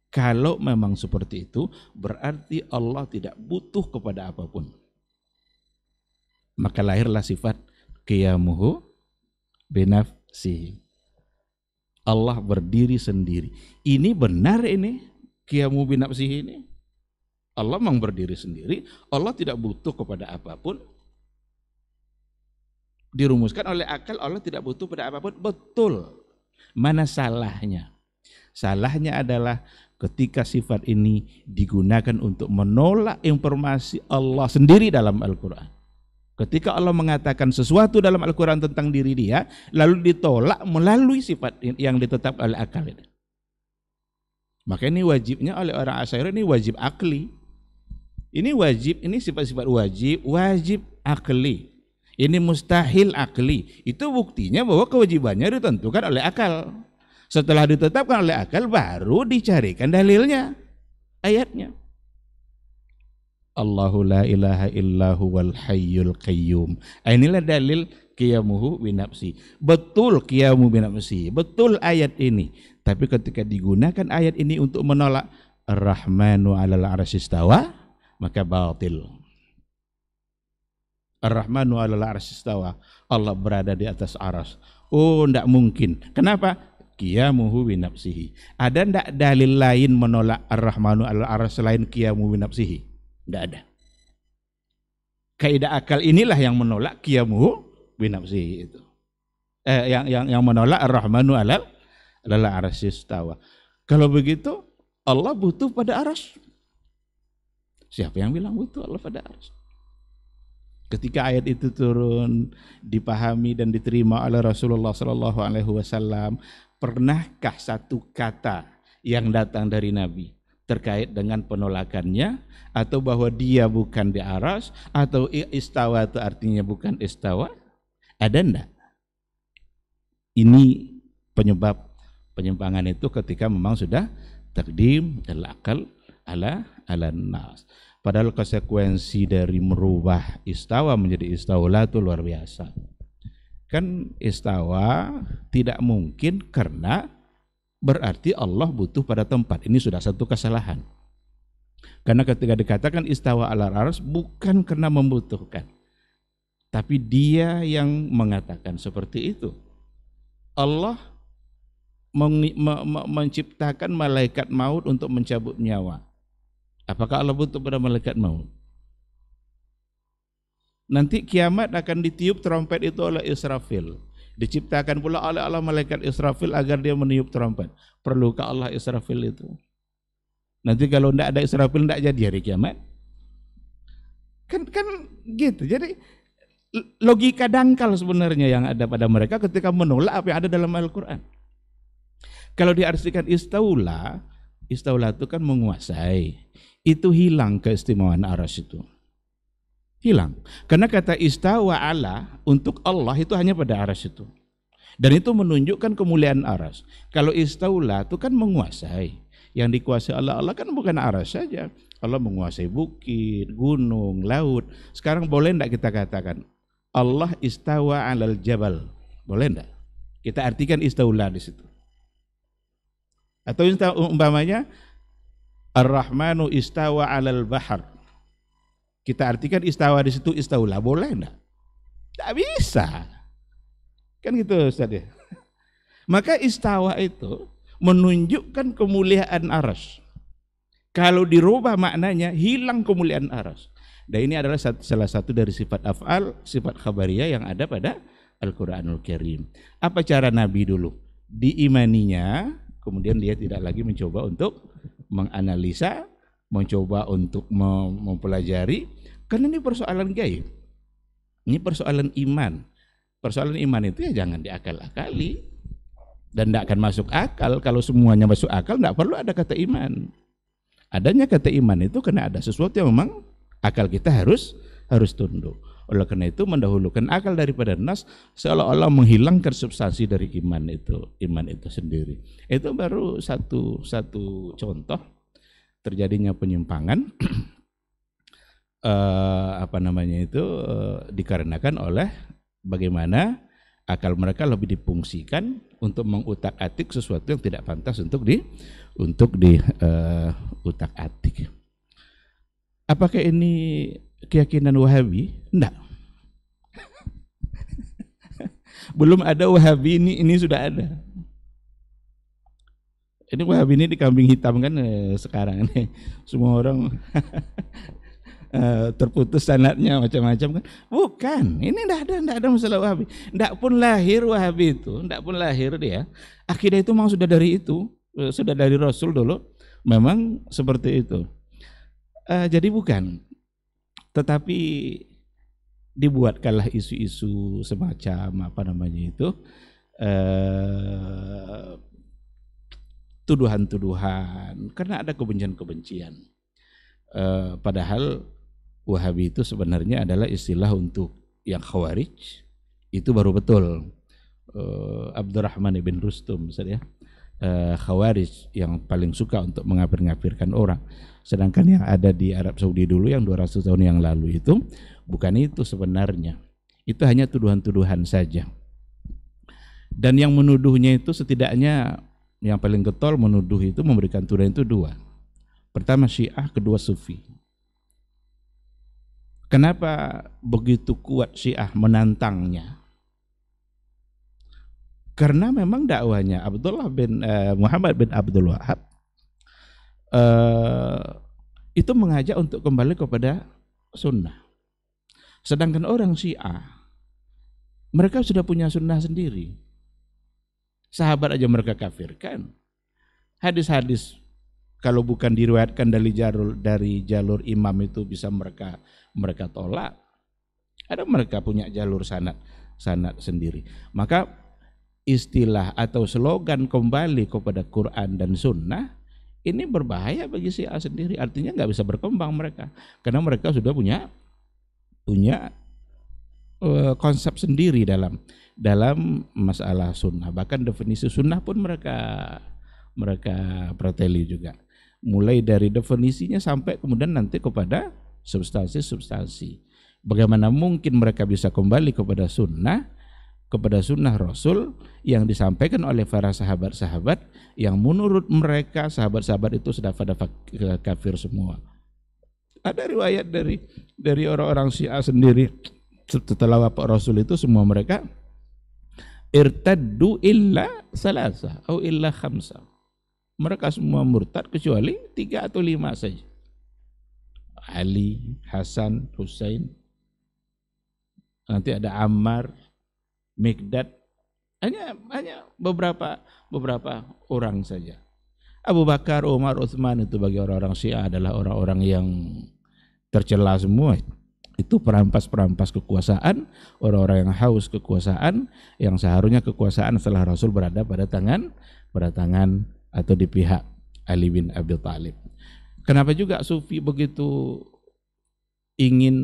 kalau memang seperti itu, berarti Allah tidak butuh kepada apapun. Maka lahirlah sifat qiyamuhu binafsihi. Allah berdiri sendiri. Ini benar ini, qiyamuhu binafsihi ini. Allah memang berdiri sendiri, Allah tidak butuh kepada apapun. Dirumuskan oleh akal, Allah tidak butuh pada apapun. Betul. Mana salahnya? Salahnya adalah ketika sifat ini digunakan untuk menolak informasi Allah sendiri dalam Al-Quran. Ketika Allah mengatakan sesuatu dalam Al-Quran tentang diri dia, lalu ditolak melalui sifat yang ditetapkan oleh akal ini. Maka ini wajibnya oleh orang Asy'ariyah, ini wajib akli. Ini wajib, ini sifat-sifat wajib akli. Ini mustahil akli. Itu buktinya bahwa kewajibannya ditentukan oleh akal. Setelah ditetapkan oleh akal, baru dicarikan dalilnya, ayatnya. Allahu la ilaha illahu wal hayyul qayyum. Inilah dalil qiyamuhu binafsi. Betul qiyamuhu binafsi, betul ayat ini. Tapi ketika digunakan ayat ini untuk menolak Ar-Rahmanu 'alal 'arsy istawa, maka batil. Ar-Rahmanu 'alal 'arsy istawa. Allah berada di atas aras. Oh, enggak mungkin. Kenapa? Qiyamuhu bi nafsihi. Ada enggak dalil lain menolak Ar-Rahmanu 'alal 'arsy selain qiyamuhu bi nafsihi? Enggak ada. Kaidah akal inilah yang menolak qiyamuhu bi nafsihi itu. Yang menolak Ar-Rahmanu 'alal 'arsy istawa. Kalau begitu Allah butuh pada aras. Siapa yang bilang butuh Allah pada aras? Ketika ayat itu turun, dipahami dan diterima oleh Rasulullah SAW, pernahkah satu kata yang datang dari Nabi terkait dengan penolakannya, atau bahwa dia bukan di aras, atau istawa itu artinya bukan istawa? Ada enggak? Ini penyebab penyimpangan itu ketika memang sudah takdim al-aqal ala nas. Padahal konsekuensi dari merubah istawa menjadi istaula itu luar biasa. Kan istawa tidak mungkin karena berarti Allah butuh pada tempat. Ini sudah satu kesalahan. Karena ketika dikatakan istawa ala arsy bukan karena membutuhkan, tapi dia yang mengatakan seperti itu. Allah menciptakan malaikat maut untuk mencabut nyawa. Apakah Allah butuh pada malaikat maut? Nanti kiamat akan ditiup trompet itu oleh Israfil. Diciptakan pula oleh Allah malaikat Israfil agar dia meniup trompet. Perlukah Allah Israfil itu? Nanti kalau tidak ada Israfil tidak jadi hari kiamat. Kan gitu. Jadi logika dangkal sebenarnya yang ada pada mereka ketika menolak apa yang ada dalam Al-Quran. Kalau diartikan istaula itu kan menguasai. Itu hilang keistimewaan arsy itu. Hilang. Karena kata istawa ala untuk Allah itu hanya pada arsy itu. Dan itu menunjukkan kemuliaan arsy. Kalau istaula itu kan menguasai. Yang dikuasai Allah kan bukan arsy saja. Allah menguasai bukit, gunung, laut. Sekarang boleh enggak kita katakan Allah istawa alal jabal? Boleh enggak? Kita artikan istaula di situ. Atau umpamanya Ar-Rahmanu istawa 'alal bahar. Kita artikan istawa di situ istaula, boleh enggak? Enggak bisa. Kan gitu Ustaz ya. Maka istawa itu menunjukkan kemuliaan arsy. Kalau dirubah maknanya hilang kemuliaan arsy. Dan ini adalah salah satu dari sifat af'al, sifat khabariyah yang ada pada Al-Qur'anul Karim. Apa cara Nabi dulu? Diimaninya, kemudian dia tidak lagi mencoba untuk menganalisa, mencoba untuk mempelajari, karena ini persoalan gaib. Ini persoalan iman. Persoalan iman itu ya jangan diakal-akali. Dan tidak akan masuk akal. Kalau semuanya masuk akal, tidak perlu ada kata iman. Adanya kata iman itu karena ada sesuatu yang memang akal kita harus tunduk. Oleh karena itu mendahulukan akal daripada nas, seolah-olah menghilangkan substansi dari iman itu sendiri. Itu baru satu contoh terjadinya penyimpangan dikarenakan oleh bagaimana akal mereka lebih difungsikan untuk mengutak-atik sesuatu yang tidak pantas untuk diutak-atik. Apakah ini keyakinan Wahabi? Enggak. Belum ada Wahabi, ini sudah ada. Ini Wahabi ini dikambing hitam kan sekarang ini. Semua orang terputus sanadnya macam-macam kan. Bukan, ini enggak ada masalah Wahabi. Enggak pun lahir Wahabi itu, enggak pun lahir dia. Akidah itu memang sudah dari itu, sudah dari Rasul dulu. Memang seperti itu. Jadi bukan. Tetapi dibuatkanlah isu-isu semacam tuduhan-tuduhan karena ada kebencian-kebencian. Padahal Wahabi itu sebenarnya adalah istilah untuk yang Khawarij. Itu baru betul. Abdurrahman ibn Rustum misalnya, Khawarij yang paling suka untuk mengafir-ngafirkan orang. Sedangkan yang ada di Arab Saudi dulu yang 200 tahun yang lalu itu bukan itu sebenarnya. Itu hanya tuduhan-tuduhan saja. Dan yang menuduhnya itu setidaknya yang paling getol menuduh itu memberikan tuduhan itu dua. Pertama Syiah, kedua Sufi. Kenapa begitu kuat Syiah menantangnya? Karena memang dakwanya Muhammad bin Abdul Wahab itu mengajak untuk kembali kepada sunnah. Sedangkan orang Syiah, mereka sudah punya sunnah sendiri. Sahabat aja mereka kafirkan. Hadis-hadis kalau bukan diriwayatkan dari jalur imam itu bisa mereka tolak. Ada mereka punya jalur sanad sendiri. Maka istilah atau slogan kembali kepada Quran dan Sunnah ini berbahaya bagi Syiah sendiri. Artinya nggak bisa berkembang mereka, karena mereka sudah punya konsep sendiri dalam masalah sunnah. Bahkan definisi sunnah pun mereka preteli juga. Mulai dari definisinya sampai kemudian nanti kepada substansi. Bagaimana mungkin mereka bisa kembali kepada sunnah Rasul yang disampaikan oleh para sahabat-sahabat yang menurut mereka sahabat-sahabat itu sudah pada kafir semua. Ada riwayat dari orang-orang Syiah sendiri, setelah wafat Rasul itu semua mereka irtaddu illa salasa atau illa khamsa. Mereka semua murtad kecuali 3 atau 5 saja. Ali, Hasan, Husain, nanti ada Ammar, Mikdad, hanya beberapa orang saja. Abu Bakar, Umar, Utsman itu bagi orang-orang Syiah adalah orang-orang yang tercela semua. Itu perampas kekuasaan, orang-orang yang haus kekuasaan, yang seharusnya kekuasaan setelah Rasul berada pada tangan atau di pihak Ali bin Abi Thalib. Kenapa juga Sufi begitu ingin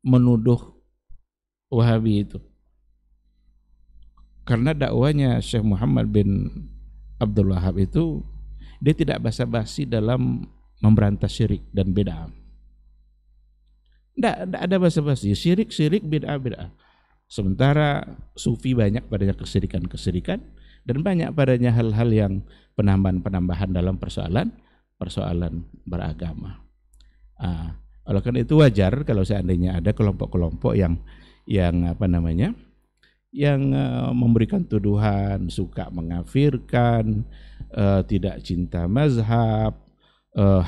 menuduh Wahabi itu? Karena dakwanya Syekh Muhammad bin Abdul Wahab itu dia tidak basa-basi dalam memberantas syirik dan bid'ah. Tidak ada basa-basi, syirik, bid'ah. Sementara Sufi banyak padanya kesirikan dan banyak padanya hal-hal yang penambahan dalam persoalan beragama. Oleh karena itu wajar kalau seandainya ada kelompok-kelompok yang memberikan tuduhan, suka mengafirkan, tidak cinta mazhab,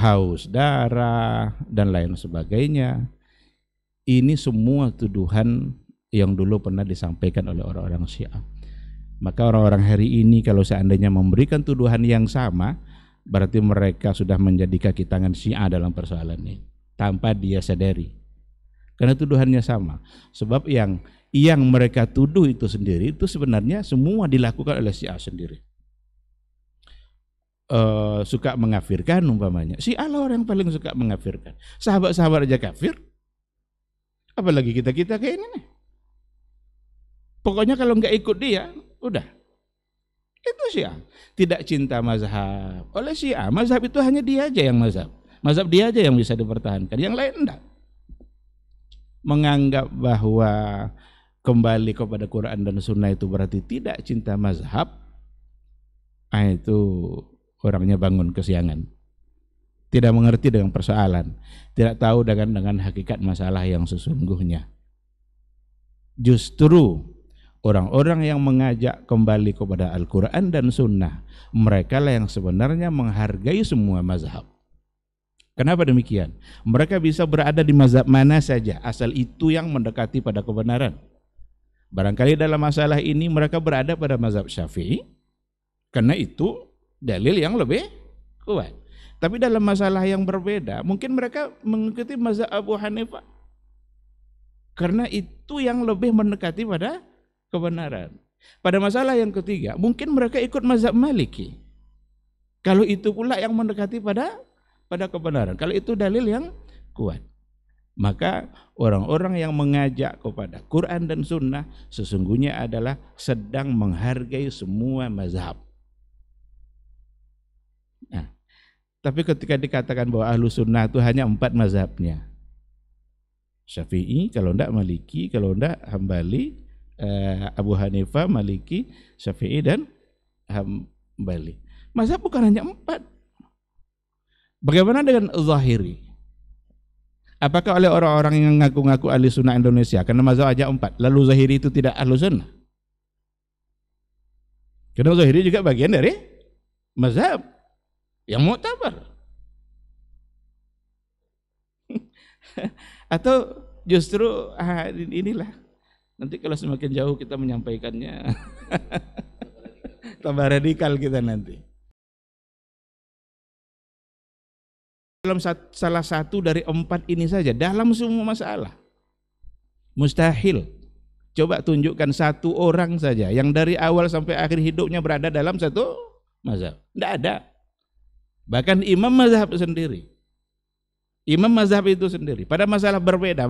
haus darah dan lain sebagainya. Ini semua tuduhan yang dulu pernah disampaikan oleh orang-orang Syiah. Maka orang-orang hari ini kalau seandainya memberikan tuduhan yang sama, berarti mereka sudah menjadi kaki tangan Syiah dalam persoalan ini tanpa dia sadari. Karena tuduhannya sama. Sebab yang mereka tuduh itu sendiri itu sebenarnya semua dilakukan oleh Syiah sendiri. Suka mengafirkan umpamanya. Syiah lah orang yang paling suka mengafirkan. Sahabat-sahabat aja kafir. Apalagi kita kayak ini nih. Pokoknya kalau nggak ikut dia, udah. Itu Syiah. Tidak cinta mazhab. Oleh Syiah, mazhab itu hanya dia aja yang mazhab. Mazhab dia aja yang bisa dipertahankan. Yang lain enggak. Menganggap bahwa kembali kepada Quran dan Sunnah itu berarti tidak cinta mazhab, itu orangnya bangun kesiangan. Tidak mengerti dengan persoalan, tidak tahu dengan hakikat masalah yang sesungguhnya. Justru orang-orang yang mengajak kembali kepada Al-Quran dan Sunnah, mereka lah yang sebenarnya menghargai semua mazhab. Kenapa demikian? Mereka bisa berada di mazhab mana saja, asal itu yang mendekati pada kebenaran. Barangkali dalam masalah ini mereka berada pada mazhab Syafi'i, karena itu dalil yang lebih kuat. Tapi dalam masalah yang berbeda, mungkin mereka mengikuti mazhab Abu Hanifah, karena itu yang lebih mendekati pada kebenaran. Pada masalah yang ketiga, mungkin mereka ikut mazhab Maliki, kalau itu pula yang mendekati pada kebenaran, kalau itu dalil yang kuat. Maka orang-orang yang mengajak kepada Quran dan Sunnah sesungguhnya adalah sedang menghargai semua mazhab. Nah, tapi ketika dikatakan bahwa ahlu sunnah itu hanya 4 mazhabnya, Syafi'i, kalau enggak Maliki, kalau enggak Hambali, Abu Hanifah, Maliki, Syafi'i dan Hambali. Mazhab bukan hanya 4. Bagaimana dengan Zahiri? Apakah oleh orang-orang yang ngaku-ngaku ahli sunnah Indonesia karena mazhab aja 4, lalu Zahiri itu tidak ahli sunnah? Karena Zahiri juga bagian dari mazhab yang mu'tabar. Atau justru inilah nanti kalau semakin jauh kita menyampaikannya tambah radikal kita nanti. Dalam salah satu dari 4 ini saja, dalam semua masalah mustahil. Coba tunjukkan satu orang saja yang dari awal sampai akhir hidupnya berada dalam satu mazhab. Tidak ada. Bahkan imam mazhab sendiri, imam mazhab itu sendiri pada masalah berbeda,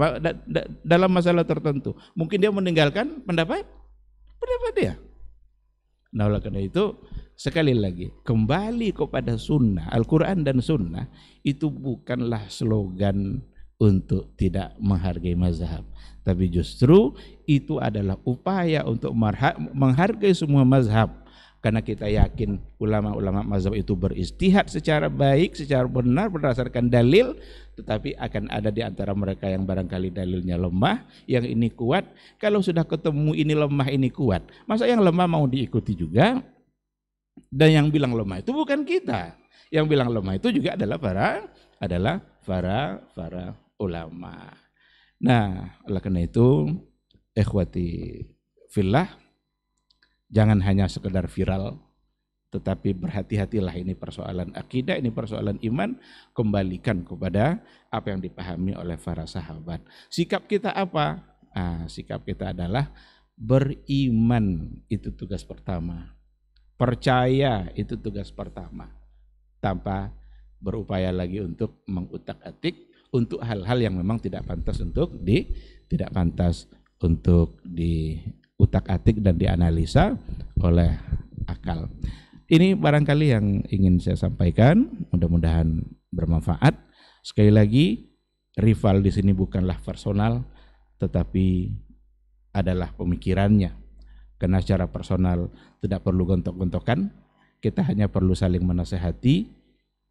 dalam masalah tertentu mungkin dia meninggalkan pendapat dia. Nah, oleh karena itu sekali lagi kembali kepada sunnah, Al-Quran dan sunnah itu bukanlah slogan untuk tidak menghargai mazhab, tapi justru itu adalah upaya untuk menghargai semua mazhab, karena kita yakin ulama-ulama mazhab itu beristihad secara baik, secara benar berdasarkan dalil, tetapi akan ada di antara mereka yang barangkali dalilnya lemah, yang ini kuat. Kalau sudah ketemu ini lemah, ini kuat, masa yang lemah mau diikuti juga? Dan yang bilang lemah itu bukan kita, yang bilang lemah itu juga adalah para ulama. Nah, oleh karena itu ikhwati fillah, jangan hanya sekedar viral, tetapi berhati-hatilah, ini persoalan akidah, ini persoalan iman, kembalikan kepada apa yang dipahami oleh para sahabat. Sikap kita apa? Sikap kita adalah beriman, itu tugas pertama. Percaya, itu tugas pertama. Tanpa berupaya lagi untuk mengutak-atik untuk hal-hal yang memang tidak pantas untuk diutak-atik dan dianalisa oleh akal. Ini barangkali yang ingin saya sampaikan, mudah-mudahan bermanfaat. Sekali lagi, rival di sini bukanlah personal, tetapi adalah pemikirannya. Karena secara personal tidak perlu gontok-gontokan, kita hanya perlu saling menasehati,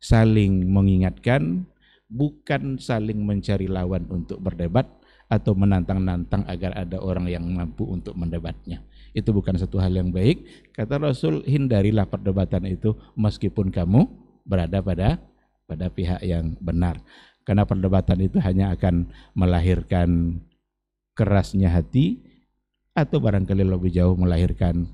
saling mengingatkan, bukan saling mencari lawan untuk berdebat atau menantang-nantang agar ada orang yang mampu untuk mendebatnya. Itu bukan satu hal yang baik. Kata Rasul, hindarilah perdebatan itu meskipun kamu berada pada pihak yang benar. Karena perdebatan itu hanya akan melahirkan kerasnya hati, atau barangkali lebih jauh melahirkan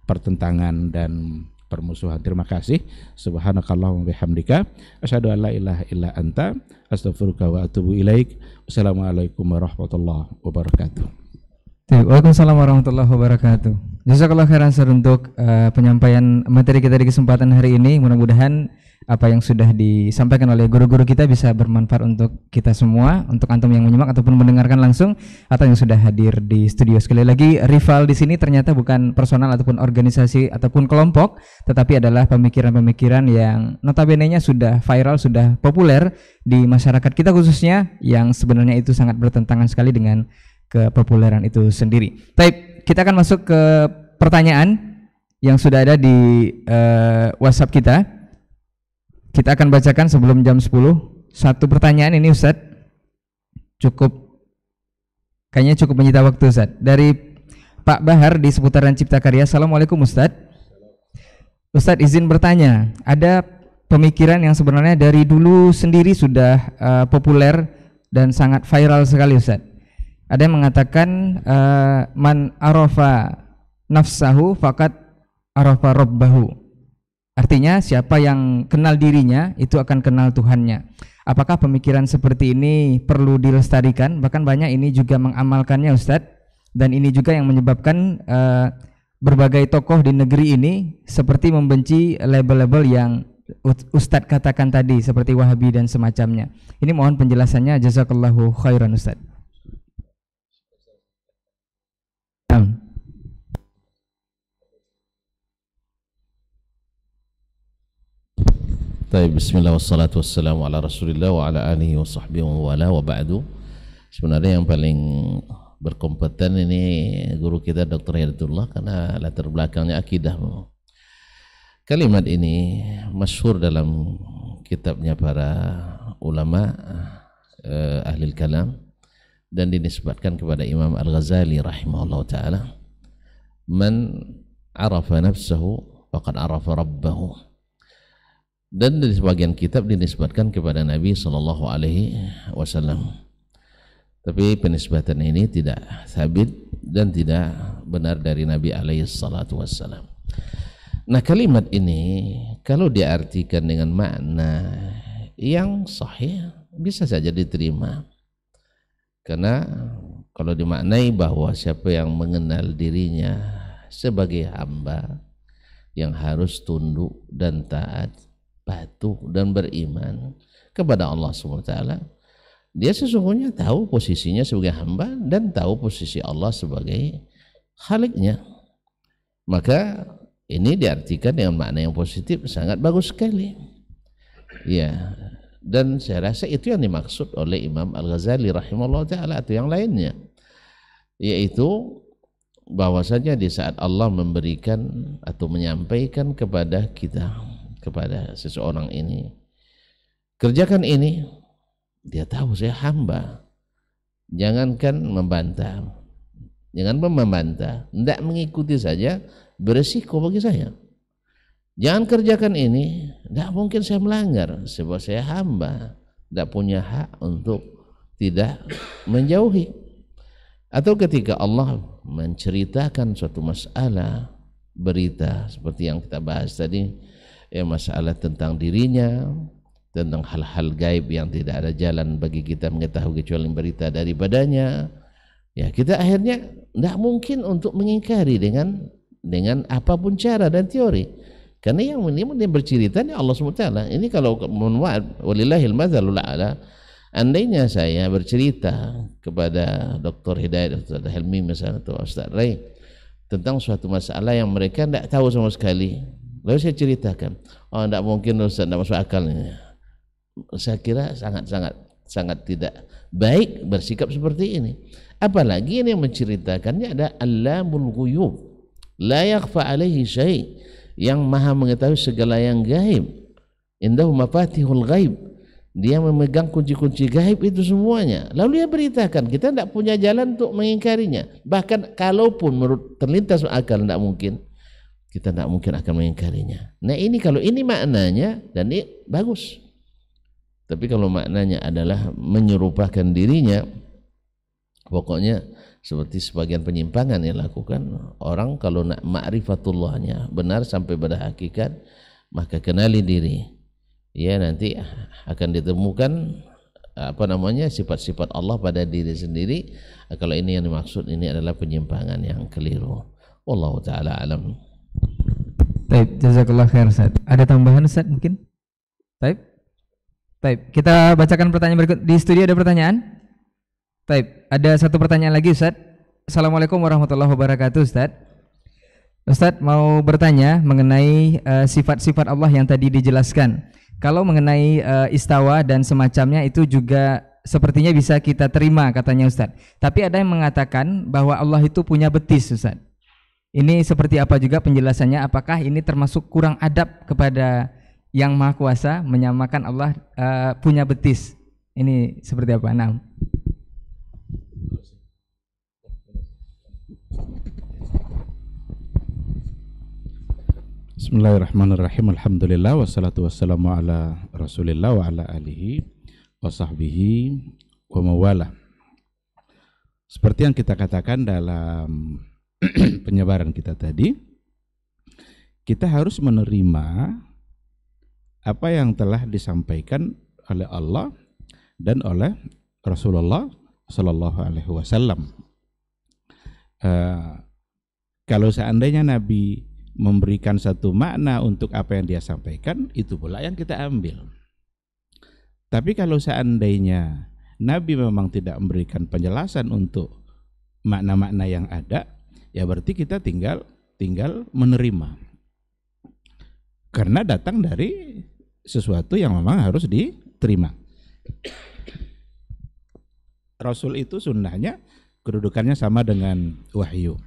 pertentangan dan permusuhan. Terima kasih. Subhanakallahumma bihamdika asyhadu an la ilaha illa anta astaghfiruka wa atubu ilaik. Wassalamualaikum warahmatullahi wabarakatuh. Waalaikumsalam warahmatullahi wabarakatuh. Jazakallah khairan Ustaz untuk penyampaian materi kita di kesempatan hari ini. Mudah-mudahan apa yang sudah disampaikan oleh guru-guru kita bisa bermanfaat untuk kita semua, untuk antum yang menyimak ataupun mendengarkan langsung atau yang sudah hadir di studio. Sekali lagi, rival di sini ternyata bukan personal ataupun organisasi ataupun kelompok, tetapi adalah pemikiran-pemikiran yang notabene-nya sudah viral, sudah populer di masyarakat kita khususnya, yang sebenarnya itu sangat bertentangan sekali dengan kepopuleran itu sendiri. Baik, kita akan masuk ke pertanyaan yang sudah ada di WhatsApp kita. Kita akan bacakan sebelum jam 10. Satu pertanyaan ini Ustadz, kayaknya cukup menyita waktu Ustadz. Dari Pak Bahar di seputaran Cipta Karya. Assalamualaikum Ustadz. Ustadz izin bertanya, ada pemikiran yang sebenarnya dari dulu sendiri sudah populer dan sangat viral sekali Ustadz. Ada yang mengatakan man arafa nafsahu faqad arafa rabbahu. Artinya siapa yang kenal dirinya itu akan kenal Tuhannya. Apakah pemikiran seperti ini perlu dilestarikan? Bahkan banyak ini juga mengamalkannya Ustadz. Dan ini juga yang menyebabkan berbagai tokoh di negeri ini seperti membenci label-label yang Ustadz katakan tadi, seperti Wahabi dan semacamnya. Ini mohon penjelasannya, jazakallahu khairan Ustadz. Bismillah wassalatu wassalamu ala rasulillah wa ala alihi wa sahbihi wa wala wa ba'du. Sebenarnya yang paling berkompeten ini guru kita Dr. Hidayatullah, karena latar belakangnya akidah. Kalimat ini masyhur dalam kitabnya para ulama ahli kalam, dan dinisbatkan kepada Imam Al-Ghazali rahimahullah ta'ala, man arafa nafsahu faqad arafa rabbahu. Dan dari sebagian kitab dinisbatkan kepada Nabi sallallahu alaihi wasallam. Tapi penisbatan ini tidak sabit dan tidak benar dari Nabi alaihi salatu wassalam. Nah, kalimat ini kalau diartikan dengan makna yang sahih bisa saja diterima. Karena kalau dimaknai bahwa siapa yang mengenal dirinya sebagai hamba yang harus tunduk dan taat, patuh dan beriman kepada Allah SWT, dia sesungguhnya tahu posisinya sebagai hamba dan tahu posisi Allah sebagai Khaliknya. Maka ini diartikan dengan makna yang positif, sangat bagus sekali. Ya, dan saya rasa itu yang dimaksud oleh Imam Al-Ghazali rahimahullah ta'ala atau yang lainnya, yaitu bahwasanya di saat Allah memberikan atau menyampaikan kepada kita, kepada seseorang ini, kerjakan ini, dia tahu saya hamba. Jangankan membantah, jangan membantah, tidak mengikuti saja beresiko bagi saya. Jangan kerjakan ini, tidak mungkin saya melanggar sebab saya hamba, tidak punya hak untuk tidak menjauhi. Atau ketika Allah menceritakan suatu masalah, berita seperti yang kita bahas tadi, ya, masalah tentang dirinya, tentang hal-hal gaib yang tidak ada jalan bagi kita mengetahui kecuali berita daripadanya, ya kita akhirnya tidak mungkin untuk mengingkari dengan apapun cara dan teori. Karena yang ini bercerita ini Allah SWT. Ini kalau walillahil madzalul a'la, andainya saya bercerita kepada Dr. Hidayat, Dr. Helmi misalnya, atau Ustaz Ray tentang suatu masalah yang mereka tidak tahu sama sekali, lalu saya ceritakan, oh tidak mungkin Ustaz, tidak masuk akalnya. Saya kira sangat tidak baik bersikap seperti ini. Apalagi ini yang menceritakannya ada Allamul Ghuyub, la yakhfa alaihi syai', yang maha mengetahui segala yang gaib. Indahu mafatihul ghaib, dia memegang kunci-kunci gaib itu semuanya. Lalu dia beritakan, kita tidak punya jalan untuk mengingkarinya. Bahkan kalaupun menurut terlintas akal tidak mungkin, kita tidak mungkin akan mengingkarinya. Nah ini kalau ini maknanya, dan ini bagus. Tapi kalau maknanya adalah menyerupakan dirinya, pokoknya seperti sebagian penyimpangan yang dilakukan orang. Kalau nak ma'rifatullahnya benar sampai pada hakikat, maka kenali diri, ya nanti akan ditemukan sifat-sifat Allah pada diri sendiri. Kalau ini yang dimaksud, ini adalah penyimpangan yang keliru. Wallahu ta'ala alam. Baik, jazakallah khair Ustaz. Ada tambahan Ustaz mungkin? Baik, kita bacakan pertanyaan berikut. Di studio ada pertanyaan? Baik, ada satu pertanyaan lagi Ustaz. Assalamualaikum warahmatullahi wabarakatuh Ustaz. Ustaz mau bertanya mengenai sifat-sifat Allah yang tadi dijelaskan. Kalau mengenai istawa dan semacamnya itu juga sepertinya bisa kita terima katanya Ustaz. Tapi ada yang mengatakan bahwa Allah itu punya betis Ustaz. Ini seperti apa juga penjelasannya? Apakah ini termasuk kurang adab kepada Yang Maha Kuasa menyamakan Allah punya betis? Ini seperti apa? Nah. Bismillahirrahmanirrahim. Alhamdulillah wassalatu wassalamu ala Rasulillah wa ala alihi wa sahbihi wa mawala. Seperti yang kita katakan dalam penyebaran kita tadi, kita harus menerima apa yang telah disampaikan oleh Allah dan oleh Rasulullah Sallallahu Alaihi Wasallam. Kalau seandainya Nabi memberikan satu makna untuk apa yang dia sampaikan, itu pula yang kita ambil. Tapi kalau seandainya Nabi memang tidak memberikan penjelasan untuk makna-makna yang ada, ya berarti kita tinggal menerima. Karena datang dari sesuatu yang memang harus diterima. Rasul itu sunnahnya kedudukannya sama dengan wahyu.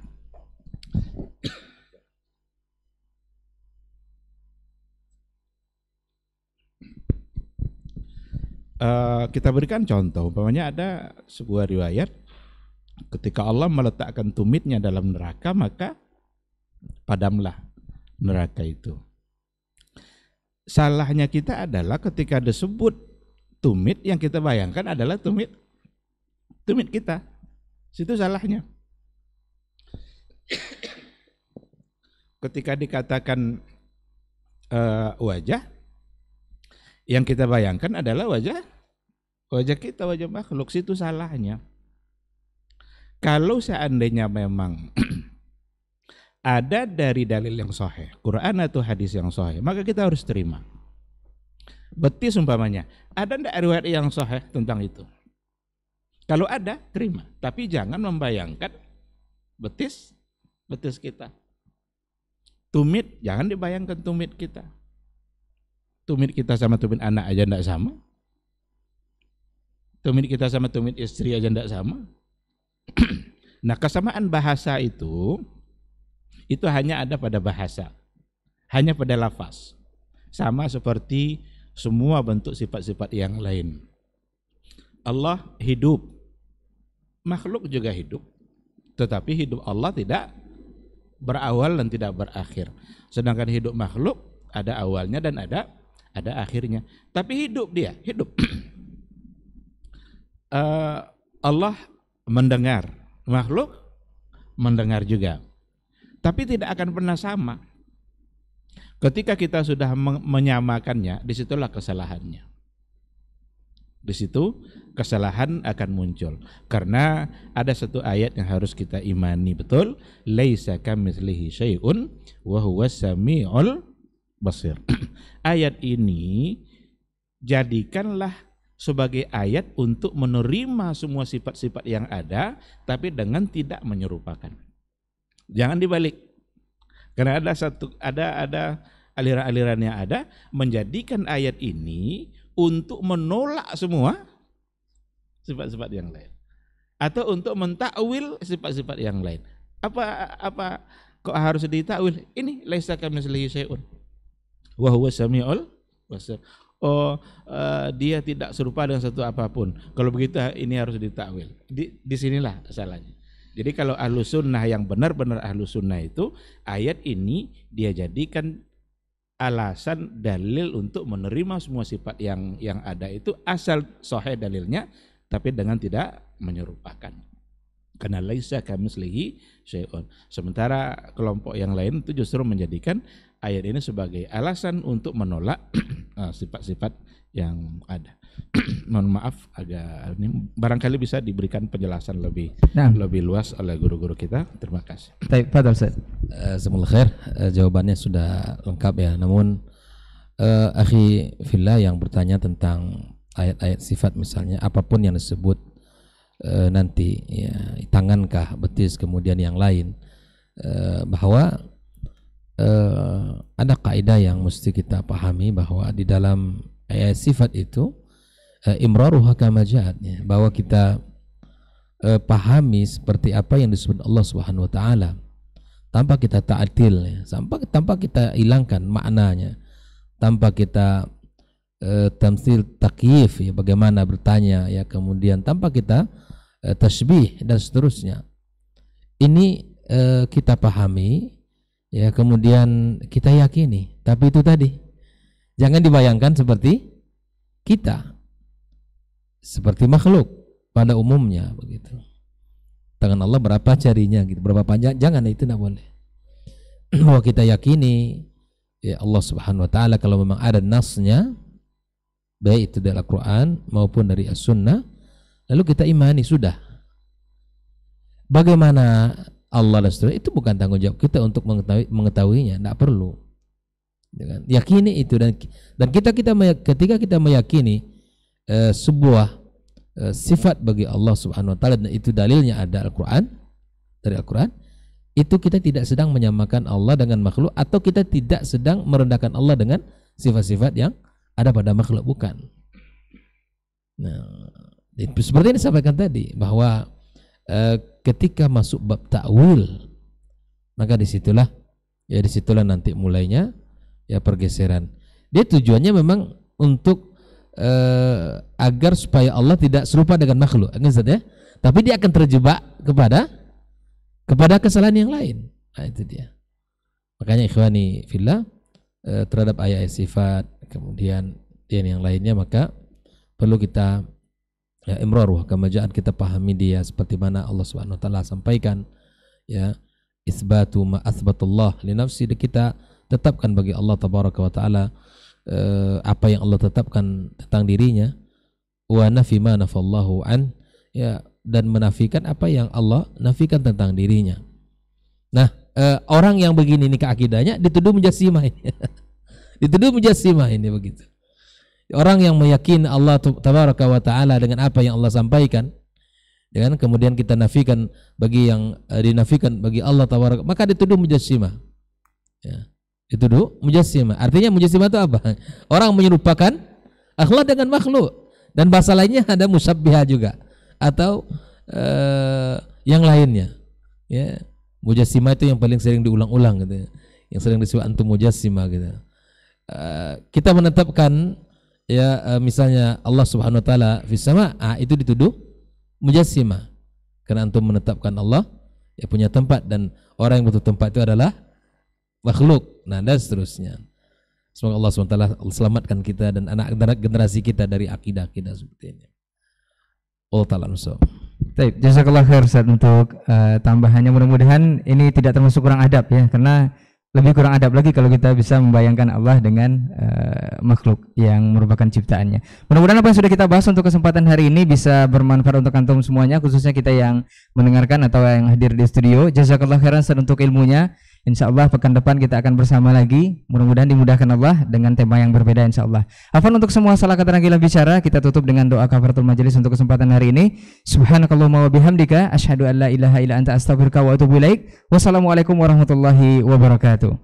kita berikan contoh, umpamanya ada sebuah riwayat ketika Allah meletakkan tumitnya dalam neraka, maka padamlah neraka itu. Salahnya kita adalah ketika disebut tumit, yang kita bayangkan adalah tumit kita. Situ salahnya. Ketika dikatakan wajah, yang kita bayangkan adalah wajah kita, wajah makhluk. Situ salahnya. Kalau seandainya memang ada dari dalil yang sahih, Quran atau hadis yang sahih, maka kita harus terima. Betis umpamanya, ada enggak riwayat yang sahih tentang itu? Kalau ada, terima. Tapi jangan membayangkan betis kita. Tumit, jangan dibayangkan tumit kita. Tumit kita sama tumit anak aja enggak sama. Tumit kita sama tumit istri aja enggak sama. Nah, kesamaan bahasa itu hanya ada pada bahasa, hanya pada lafaz. Sama seperti semua bentuk sifat-sifat yang lain. Allah hidup, makhluk juga hidup, tetapi hidup Allah tidak berawal dan tidak berakhir. Sedangkan hidup makhluk ada awalnya dan ada akhirnya. Tapi hidup dia, hidup. Allah mendengar, makhluk mendengar juga. Tapi tidak akan pernah sama. Ketika kita sudah menyamakannya, disitulah kesalahannya. Di situ kesalahan akan muncul. Karena ada satu ayat yang harus kita imani betul, laisa kamitslihi syai'un wa huwas samiul basir. Ayat ini jadikanlah sebagai ayat untuk menerima semua sifat-sifat yang ada, tapi dengan tidak menyerupakan. Jangan dibalik. Karena ada aliran-aliran yang ada menjadikan ayat ini untuk menolak semua sifat-sifat yang lain, atau untuk mentakwil sifat-sifat yang lain. Apa kok harus ditakwil? Ini laisa kamitslihi syai'un wa huwas samiul basir. Dia tidak serupa dengan satu apapun. Kalau begitu ini harus ditakwil. Di sinilah salahnya. Jadi kalau ahlu sunnah yang benar-benar ahlu sunnah itu, ayat ini dia jadikan alasan dalil untuk menerima semua sifat yang ada itu, asal sahih dalilnya, tapi dengan tidak menyerupakan. Karena laisa kamitslihi syai'un. Sementara kelompok yang lain itu justru menjadikan ayat ini sebagai alasan untuk menolak sifat-sifat yang ada. Mohon maaf, agak ini barangkali bisa diberikan penjelasan lebih luas oleh guru-guru kita. Terima kasih. Baik, Fadhil Ustaz. Jazakumullah khair. Jawabannya sudah lengkap ya. Namun akhi fillah yang bertanya tentang ayat-ayat sifat misalnya, apapun yang disebut nanti ya, tangankah, betis, kemudian yang lain, bahwa ada kaidah yang mesti kita pahami, bahwa di dalam ayat sifat itu imraruha kama ja'at, ya, bahwa kita pahami seperti apa yang disebut Allah Subhanahu wa taala tanpa kita ta'til, ya, tanpa kita hilangkan maknanya, tanpa kita tamsil takyif, ya, bagaimana bertanya, ya, kemudian tanpa kita tasbih dan seterusnya. Ini kita pahami, ya, kemudian kita yakini. Tapi itu tadi, jangan dibayangkan seperti kita, seperti makhluk pada umumnya begitu. Tangan Allah berapa jarinya gitu, berapa panjang, jangan, itu tidak boleh. Bahwa kita yakini, ya, Allah Subhanahu wa taala kalau memang ada nasnya, baik itu dari Al-Qur'an maupun dari As-Sunnah, lalu kita imani, sudah. Bagaimana Allah dan seterusnya, itu bukan tanggung jawab kita untuk mengetahuinya, tidak perlu. Yakini itu, dan ketika kita meyakini sebuah sifat bagi Allah Subhanahu wa taala, dan itu dalilnya ada Al-Qur'an, dari Al-Qur'an, itu kita tidak sedang menyamakan Allah dengan makhluk, atau kita tidak sedang merendahkan Allah dengan sifat-sifat yang ada pada makhluk, bukan. Nah, seperti yang disampaikan tadi, bahwa ketika masuk bab ta'wil, maka disitulah nanti mulainya, ya, pergeseran. Dia tujuannya memang untuk agar supaya Allah tidak serupa dengan makhluk, ya. Tapi dia akan terjebak kepada kesalahan yang lain. Nah, itu dia. Makanya ikhwani fillah, terhadap ayat sifat kemudian yang lainnya, maka perlu kita imraruh kemajaan, kita pahami dia seperti mana Allah Subhanahu wa taala sampaikan, ya, isbatu ma athbatullah li nafsi, kita tetapkan bagi Allah tabaraka wa taala apa yang Allah tetapkan tentang dirinya, wa nafi ma nafallahu an, ya, dan menafikan apa yang Allah nafikan tentang dirinya. Nah, orang yang begini nih keakidahnya dituduh mujassimah. Dituduh mujassimah ini begitu. Orang yang meyakini Allah tabaraka wa taala dengan apa yang Allah sampaikan, dengan kemudian kita nafikan bagi yang dinafikan bagi Allah tabaraka, maka dituduh mujassimah. Ya. Dituduh mujassimah. Artinya mujassimah itu apa? Orang menyerupakan Allah dengan makhluk. Dan bahasa lainnya ada musyabbihah juga, atau yang lainnya. Ya. Mujassimah itu yang paling sering diulang-ulang gitu, yang sering disebut antum mujassimah gitu. Kita menetapkan, ya, misalnya Allah Subhanahu wa taala fis sama, itu dituduh mujassimah karena antum menetapkan Allah ya punya tempat, dan orang yang butuh tempat itu adalah makhluk. Nah, dan seterusnya. Semoga Allah SWT selamatkan kita dan anak generasi kita dari akidah-akidah seperti ini. Allah ta'ala nusawab. Baik, jazakallah khair Ustaz untuk tambahannya. Mudah-mudahan ini tidak termasuk kurang adab ya, karena lebih kurang adab lagi kalau kita bisa membayangkan Allah dengan makhluk yang merupakan ciptaannya. Mudah-mudahan apa yang sudah kita bahas untuk kesempatan hari ini bisa bermanfaat untuk antum semuanya, khususnya kita yang mendengarkan atau yang hadir di studio. Jazakallah khairan Ustaz untuk ilmunya. InsyaAllah pekan depan kita akan bersama lagi. Mudah-mudahan dimudahkan Allah dengan tema yang berbeda insyaAllah. Afwan untuk semua salah kata dan khilaf bicara. Kita tutup dengan doa kafaratul majelis untuk kesempatan hari ini. Subhanakallahumma wa bihamdika asyhadu an la ilaha illa anta astaghfiruka wa atubu ilaik. Wassalamualaikum warahmatullahi wabarakatuh.